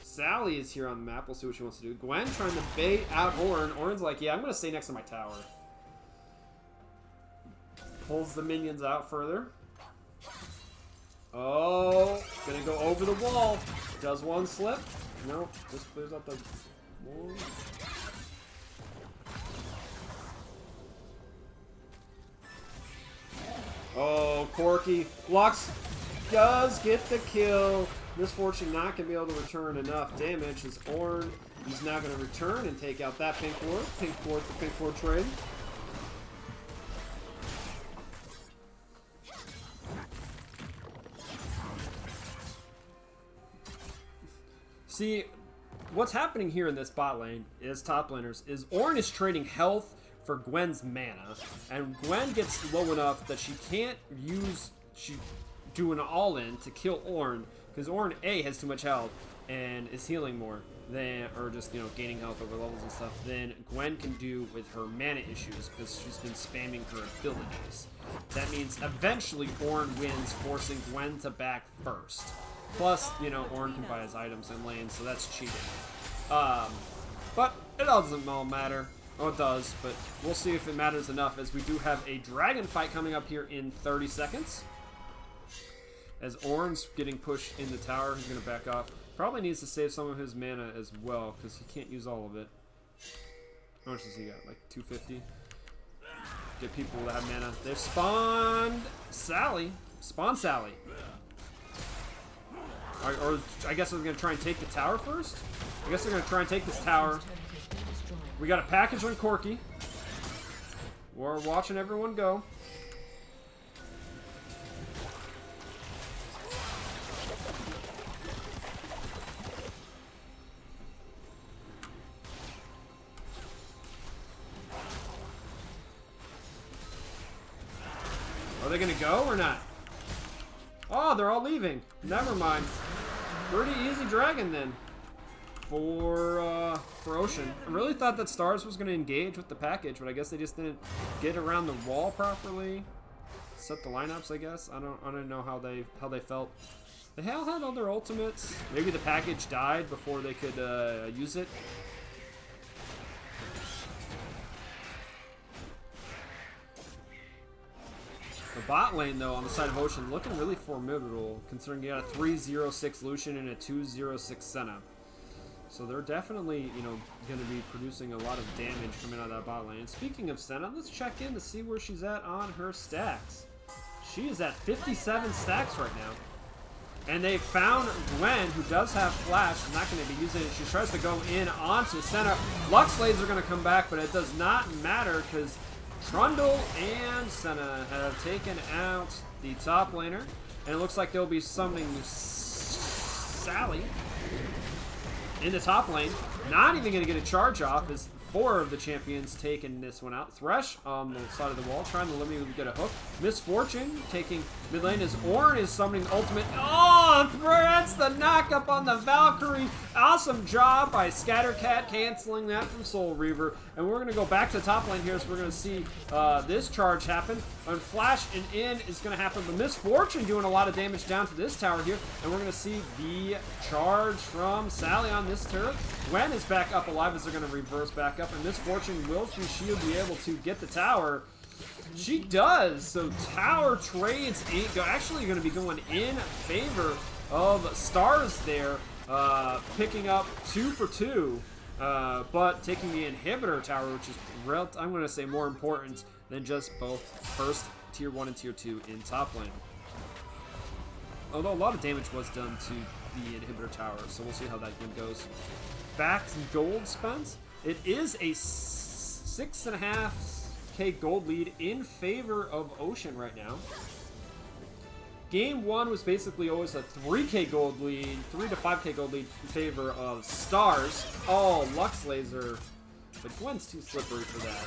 Sally is here on the map. We'll see what she wants to do. Gwen trying to bait out Ornn. Ornn's like, yeah, I'm gonna stay next to my tower. Pulls the minions out further. Oh, gonna go over the wall. Does one slip? Nope, just clears out the wall. Oh, Corky. Lux does get the kill. Misfortune not gonna be able to return enough damage. His Ornn, he's now gonna return and take out that pink ward. Pink ward for pink ward trade. See, what's happening here in this bot lane is top laners is Ornn is trading health for Gwen's mana, and Gwen gets low enough that she can't do an all-in to kill Ornn because Ornn A has too much health and is healing more than, or just, you know, gaining health over levels and stuff, than Gwen can do with her mana issues because she's been spamming her abilities. That means eventually Ornn wins, forcing Gwen to back first. Plus, you know, Ornn can buy his items in lane, so that's cheating. But it doesn't all matter. Oh, it does, but we'll see if it matters enough, as we do have a dragon fight coming up here in 30 seconds. As Ornn's getting pushed in the tower, he's going to back off. Probably needs to save some of his mana as well, because he can't use all of it. How much does he got? Like 250? Get people that have mana. They've spawned Sally. Spawn Sally. Or I guess they're going to try and take the tower first? I guess they're going to try and take this tower. We got a package on Corky. We're watching everyone go. Are they going to go or not? Oh, they're all leaving. Never mind. Pretty easy dragon then for Ocean. I really thought that Stars was going to engage with the package, but I guess they just didn't get around the wall properly. Set the lineups, I guess. I don't know how they felt. They all had all their ultimates. Maybe the package died before they could use it. The bot lane, though, on the side of Ocean, looking really formidable, considering you got a 3-0-6 Lucian and a 2-0-6 Senna. So they're definitely, you know, going to be producing a lot of damage coming out of that bot lane. And speaking of Senna, let's check in to see where she's at on her stacks. She is at 57 stacks right now. And they found Gwen, who does have flash. She's not going to be using it. She tries to go in onto Senna. Lux Blades are going to come back, but it does not matter because Trundle and Senna have taken out the top laner, and it looks like they'll be summoning Sally in the top lane. Not even going to get a charge off, as 4 of the champions taking this one out. Thresh on the side of the wall, trying to eliminate, get a hook. Misfortune taking mid lane as Ornn is summoning ultimate. Oh, that's the knock-up on the Valkyrie. Awesome job by Scattercat, canceling that from Soul Reaver. And we're going to go back to the top lane here, so we're going to see this charge happen. And Flash and In is going to happen, but Misfortune doing a lot of damage down to this tower here. And we're going to see the charge from Sally on this turret. Gwen is back up alive as they're going to reverse back up, and Misfortune will through shield be able to get the tower. She does. So tower trades actually going to be going in favor of Stars there, picking up 2 for 2, but taking the inhibitor tower, which is I'm going to say more important than just both first tier 1 and tier 2 in top lane. Although a lot of damage was done to the inhibitor tower, so we'll see how that one goes. Back gold spent. It is a 6.5k gold lead in favor of Ocean right now. Game 1 was basically always a 3k gold lead, 3 to 5k gold lead in favor of Stars. Oh, Lux Laser. But Gwen's too slippery for that.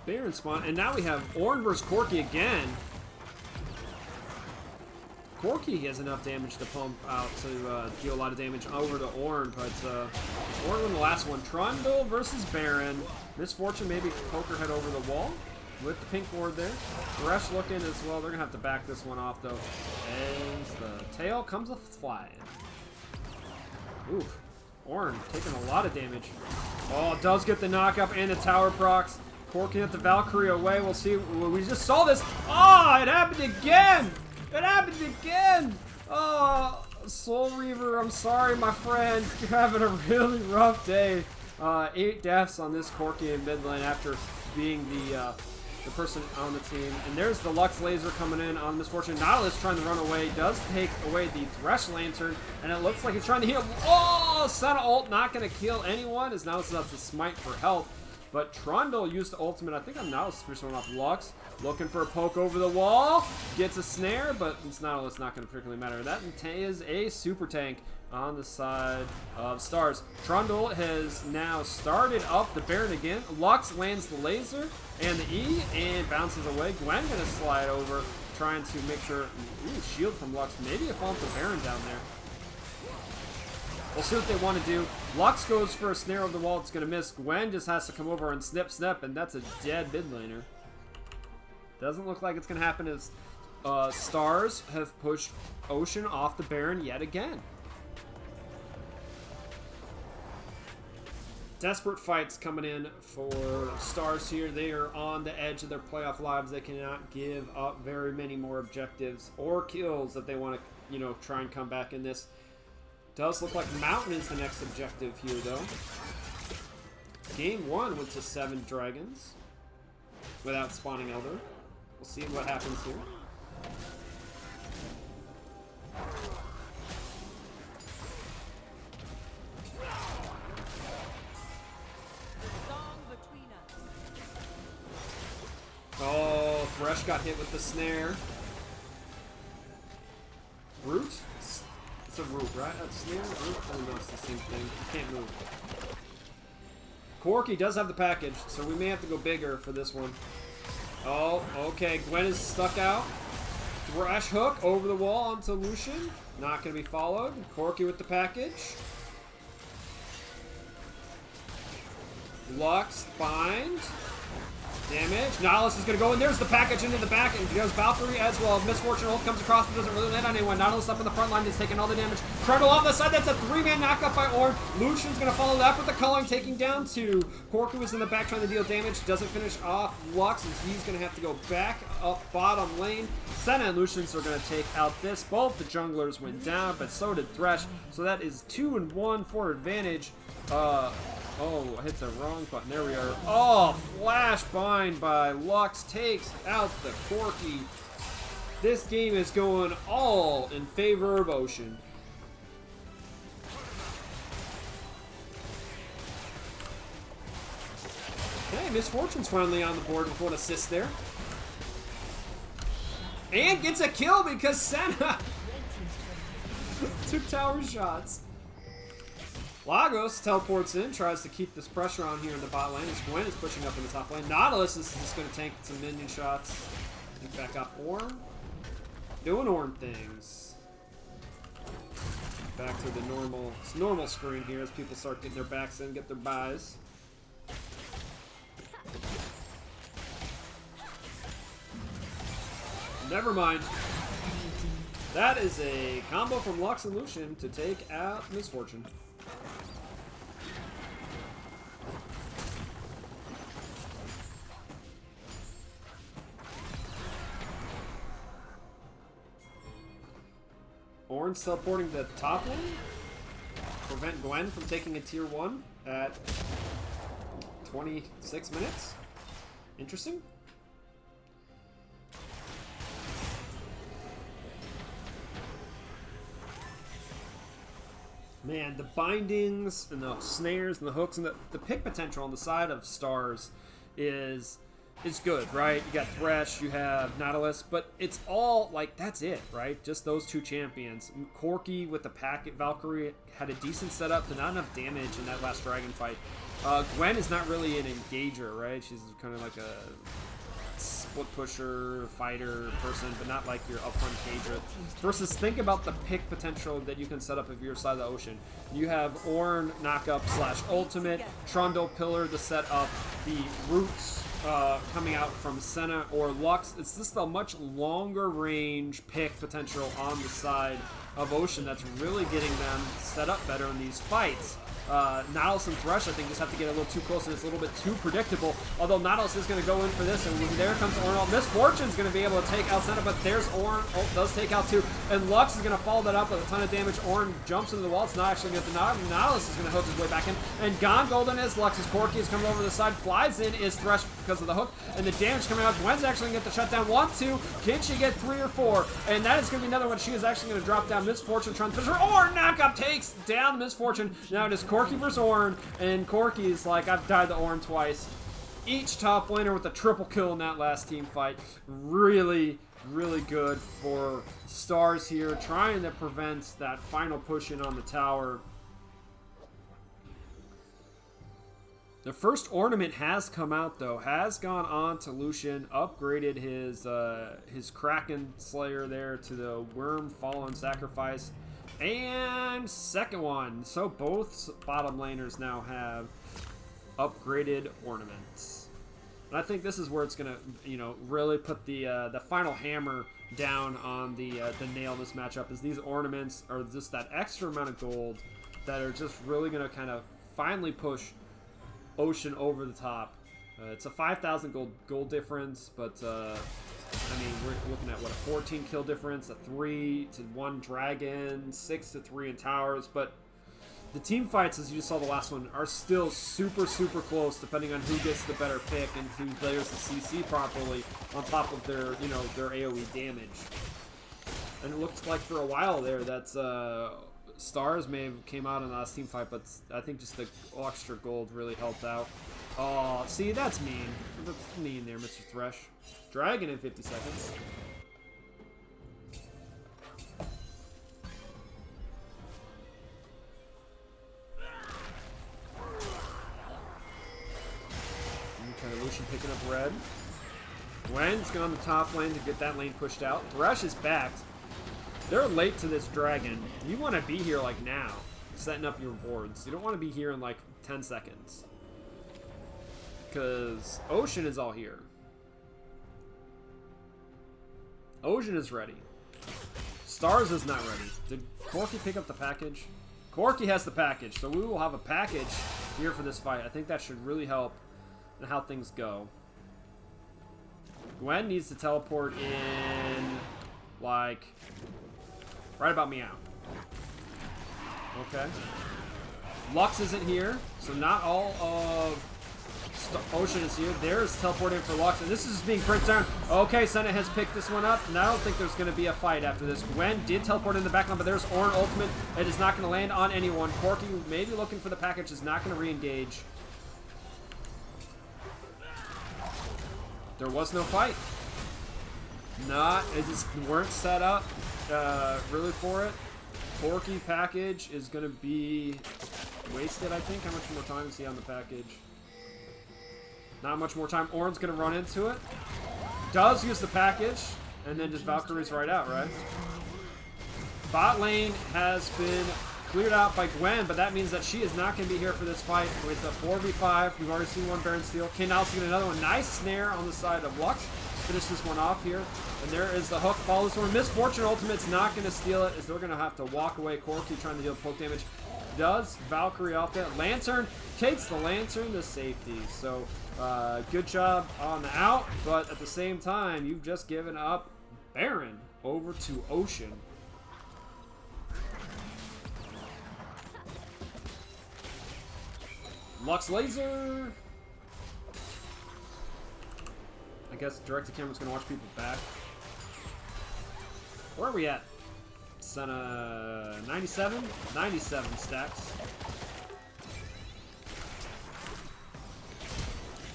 Baron spawn, and now we have Ornn versus Corki again. Corki has enough damage to pump out to deal a lot of damage over to Ornn, but Ornn won the last one. Trundle versus Baron. Misfortune maybe poke her head over the wall with the pink ward there. Thresh looking as well. They're going to have to back this one off, though. As the tail comes flying. Oof. Ornn taking a lot of damage. Oh, does get the knockup and the tower procs. Corki at the Valkyrie away. We'll see. We just saw this. Oh, it happened again. It happened again. Oh, Soul Reaver, I'm sorry, my friend. You're having a really rough day. 8 deaths on this Corki in mid lane after being the person on the team. And there's the Lux Laser coming in on Misfortune. Nautilus trying to run away. Does take away the Thresh Lantern. And it looks like he's trying to heal. Oh, Senna ult not going to kill anyone as Nautilus has to smite for health. But Trundle used the ultimate. I think I'm Nautilus first one off Lux. Looking for a poke over the wall. Gets a snare, but it's Nautilus not going to particularly matter. That is a super tank on the side of Stars. Trundle has now started up the Baron again. Lux lands the laser and the E and bounces away. Gwen going to slide over, trying to make sure. Ooh, shield from Lux. Maybe a fall the Baron down there. We'll see what they want to do. Lux goes for a snare over the wall. It's going to miss. Gwen just has to come over and snip, and that's a dead mid laner. Doesn't look like it's going to happen as Stars have pushed Ocean off the Baron yet again. Desperate fights coming in for Stars here. They are on the edge of their playoff lives. They cannot give up very many more objectives or kills if they want to, try and come back in this. Does look like Mountain is the next objective here, though. Game 1 went to 7 dragons without spawning Elder. We'll see what happens here. Oh, Thresh got hit with the snare. Root? It's a root, right? That's snare? Root? Oh no, it's the same thing. You can't move. Corki does have the package, so we may have to go bigger for this one. Oh, okay. Gwen is stuck out. Thresh hook over the wall onto Lucian. Not going to be followed. Corki with the package. Lux bind. Damage. Nautilus is going to go in. There's the package into the back, and goes Valkyrie as well. Misfortune ult comes across, but doesn't really land on anyone. Nautilus up in the front line is taking all the damage. Trundle off the side. That's a 3-man knockup by Ornn. Lucian's going to follow that with the culling, taking down 2. Corki was in the back trying to deal damage. Doesn't finish off Lux, as he's going to have to go back up bottom lane. Senna and Lucians are going to take out this. Both the junglers went down, but so did Thresh. So that is 2-1 for advantage. Oh, I hit the wrong button. There we are. Oh, flash bind by Lux takes out the Corki. This game is going all in favor of Ocean. Okay, Misfortune's finally on the board with 1 assist there. And gets a kill because Senna took tower shots. Lagos teleports in, tries to keep this pressure on here in the bot lane as Gwen is pushing up in the top lane. Nautilus is just going to tank some minion shots. Pick back up Ornn. Doing Ornn things. Back to the normal screen here as people start getting their backs in, get their buys. Never mind. That is a combo from Lux and Lucian to take out Misfortune. Orange teleporting the top lane. Prevent Gwen from taking a tier 1 at 26 minutes. Interesting. Man, the bindings and the snares and the hooks and the pick potential on the side of Stars is good, right? You got Thresh, you have Nautilus, but it's all, like, that's it, right? Just those two champions. Corki with the packet, Valkyrie had a decent setup, but not enough damage in that last dragon fight. Gwen is not really an engager, right? She's kind of like a split pusher, fighter person, but not like your upfront engager. Versus, think about the pick potential that you can set up if you're side of the ocean. You have Ornn knockup / ultimate, Trundle pillar to set up the roots coming out from Senna or Lux. It's just a much longer range pick potential on the side of Ocean that's really getting them set up better in these fights. Nautilus and Thresh, I think, just have to get a little too close, and it's a little bit too predictable. Although Nautilus is going to go in for this, and when there comes Ornn. Misfortune's going to be able to take out Senna, but there's Ornn. Oh, does take out too. And Lux is going to follow that up with a ton of damage. Ornn jumps into the wall. It's not actually going to deny. Nautilus is going to hook his way back in. And gone golden is Lux's Corki is coming over the side. Flies in is Thresh because of the hook. And the damage coming out. Gwen's actually going to get the shutdown. 1, 2. Can she get 3 or 4? And that is going to be another one. She is actually going to drop down. Misfortune trying to push her. Ornn knockup takes down Misfortune. Now it is Corki versus Ornn. And Corki's like, I've died to Ornn twice. Each top laner with a triple kill in that last team fight. Really, really good for Stars here, trying to prevent that final push in on the tower. The first ornament has come out though, has gone on to Lucian, upgraded his Kraken Slayer there to the Worm Fallen Sacrifice. And second one, so both bottom laners now have upgraded ornaments. And I think this is where it's gonna, really put the final hammer down on the nail in this matchup. Is these ornaments are just that extra amount of gold that are just really gonna kind of finally push Ocean over the top. It's a 5,000 gold difference, but I mean, we're looking at what, a 14 kill difference, a 3 to 1 dragon, 6 to 3 in towers, but the team fights, as you just saw the last one, are still super, super close, depending on who gets the better pick and who layers the CC properly on top of their, their AoE damage. And it looked like for a while there that Stars may have came out in the last team fight, but I think just the extra gold really helped out. Oh, see, that's mean. That's mean there, Mr. Thresh. Dragon in 50 seconds. Okay, Lucian picking up red. Gwen's going on the top lane to get that lane pushed out. Thresh is backed. They're late to this dragon. You want to be here like now, setting up your boards. You don't want to be here in like 10 seconds. Because Ocean is all here. Ocean is ready. Stars is not ready. Did Corki pick up the package? Corki has the package, so we will have a package here for this fight. I think that should really help in how things go. Gwen needs to teleport in, like, right about meow. Okay. Lux isn't here, so not all of Ocean is here. There's teleporting for Lux, and this is just being printed down. Okay, Senna has picked this one up, and I don't think there's going to be a fight after this. Gwen did teleport in the backline, but there's Ornn ultimate. It is not going to land on anyone. Corki, maybe looking for the package, is not going to re-engage. There was no fight. It just weren't set up really for it. Corki package is going to be wasted, I think. How much more time is he on the package? Not much more time. Ornn's going to run into it. Does use the package. And then just Valkyrie's right out, right? Bot lane has been cleared out by Gwen, but that means that she is not going to be here for this fight. With a 4v5. We've already seen one Baron Steel. Can now see another one. Nice snare on the side of Lux. finish this one off here. And there is the hook. Follows one. Misfortune Ultimate's not going to steal it, as they're going to have to walk away. Corky trying to deal poke damage. Does. Valkyrie off that. Lantern takes the Lantern to safety. So, good job on the out, but at the same time, you've just given up Baron over to Ocean. Lux Laser. I guess direct to camera's gonna watch people back. Where are we at? Senna 97? 97 stacks.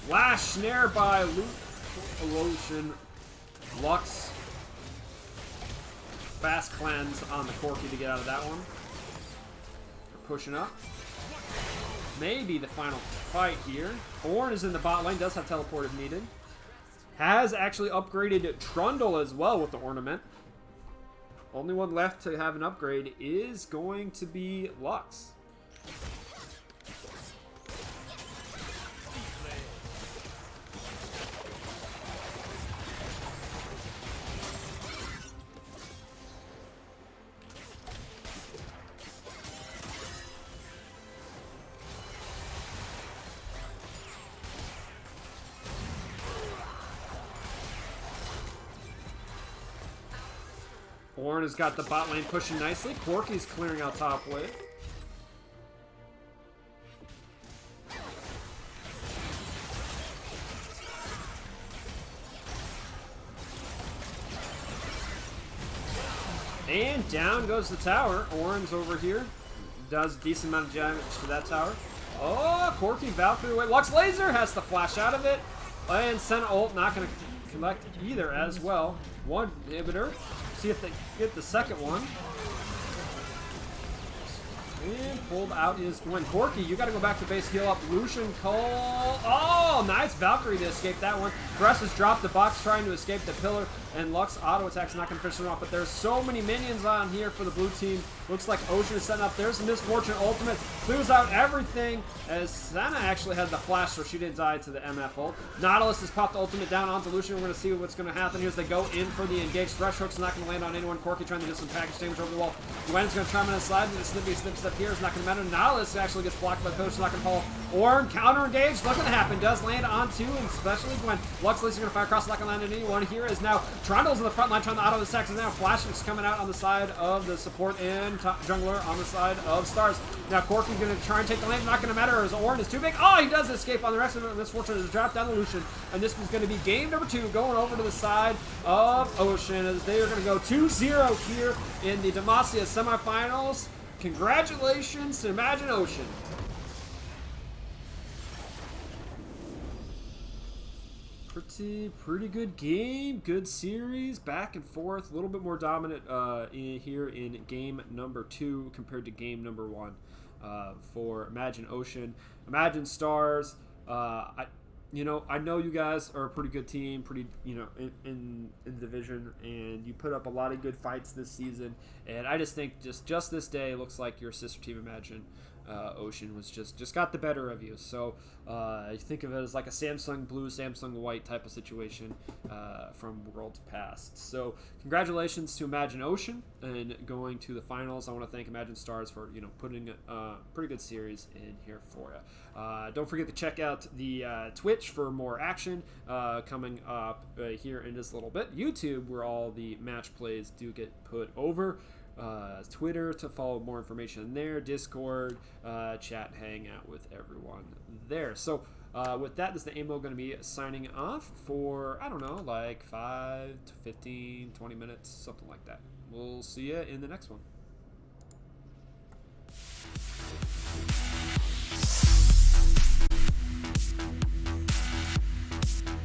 Flash snare by Ocean. Lux. Fast cleanse on the Corky to get out of that one. We're pushing up. Maybe the final fight here. Ornn is in the bot lane, does have teleport if needed. Has actually upgraded Trundle as well with the ornament. Only one left to have an upgrade is going to be Lux. Ornn has got the bot lane pushing nicely. Corky's clearing out top wave. And down goes the tower. Ornn's over here. Does a decent amount of damage to that tower. Oh, Corky Valkyrie away. Lux Laser has to flash out of it. And Senna ult not going to collect either as well. One inhibitor. See if they get the second one. And pulled out is Gwen. Corky, you got to go back to base, heal up. Lucian Cole. Oh, nice Valkyrie to escape that one. Cress has dropped the box trying to escape the pillar. And Lux auto attack's not going to finish them off. But there's so many minions on here for the blue team. Looks like Ocean is setting up. There's the Misfortune Ultimate. Clears out everything. As Senna actually had the flash, so she didn't die to the MF ult. Nautilus has popped the ultimate down onto Lucian. We're going to see what's going to happen here as they go in for the engage. Thresh Hook's not going to land on anyone. Corky trying to do some package damage over the wall. Gwen's going to try him on the side. The snippy snip step here is not going to matter. Nautilus actually gets blocked by the coach. It's not going to fall. Ornn counter engage. Looking to happen. Does land on two, and especially Gwen. Lux Laser going to fire across. Not going to land on anyone. Here is now Trundle's in the front line trying to auto the stacks. And now Flash is coming out on the side of the support and jungler on the side of Stars. Now Corky's going to try and take the lane. Not going to matter as Ornn is too big. Oh, he does escape on the rest of it. Misfortune is dropped down the Lucian. And this is going to be game number 2 going over to the side of Ocean as they are going to go 2-0 here in the Demacia semifinals. Congratulations to Imagine Ocean. Pretty good game, good series, back and forth, a little bit more dominant here in game number 2 compared to game number 1 for Imagine Ocean. Imagine Stars, I know you guys are a pretty good team, in the division, and you put up a lot of good fights this season, and I just think just this day looks like your sister team Imagine Ocean was just got the better of you. So you think of it as like a Samsung blue, Samsung white type of situation from worlds past. So congratulations to Imagine Ocean and going to the finals. I want to thank Imagine Stars for putting a pretty good series in here for you. Don't forget to check out the Twitch for more action coming up here in just a little bit. YouTube, where all the match plays do get put over. Twitter to follow more information there, Discord, chat, hang out with everyone there. So with that, this is the AMO going to be signing off for, I don't know, like 5 to 15, 20 minutes, something like that. We'll see you in the next one.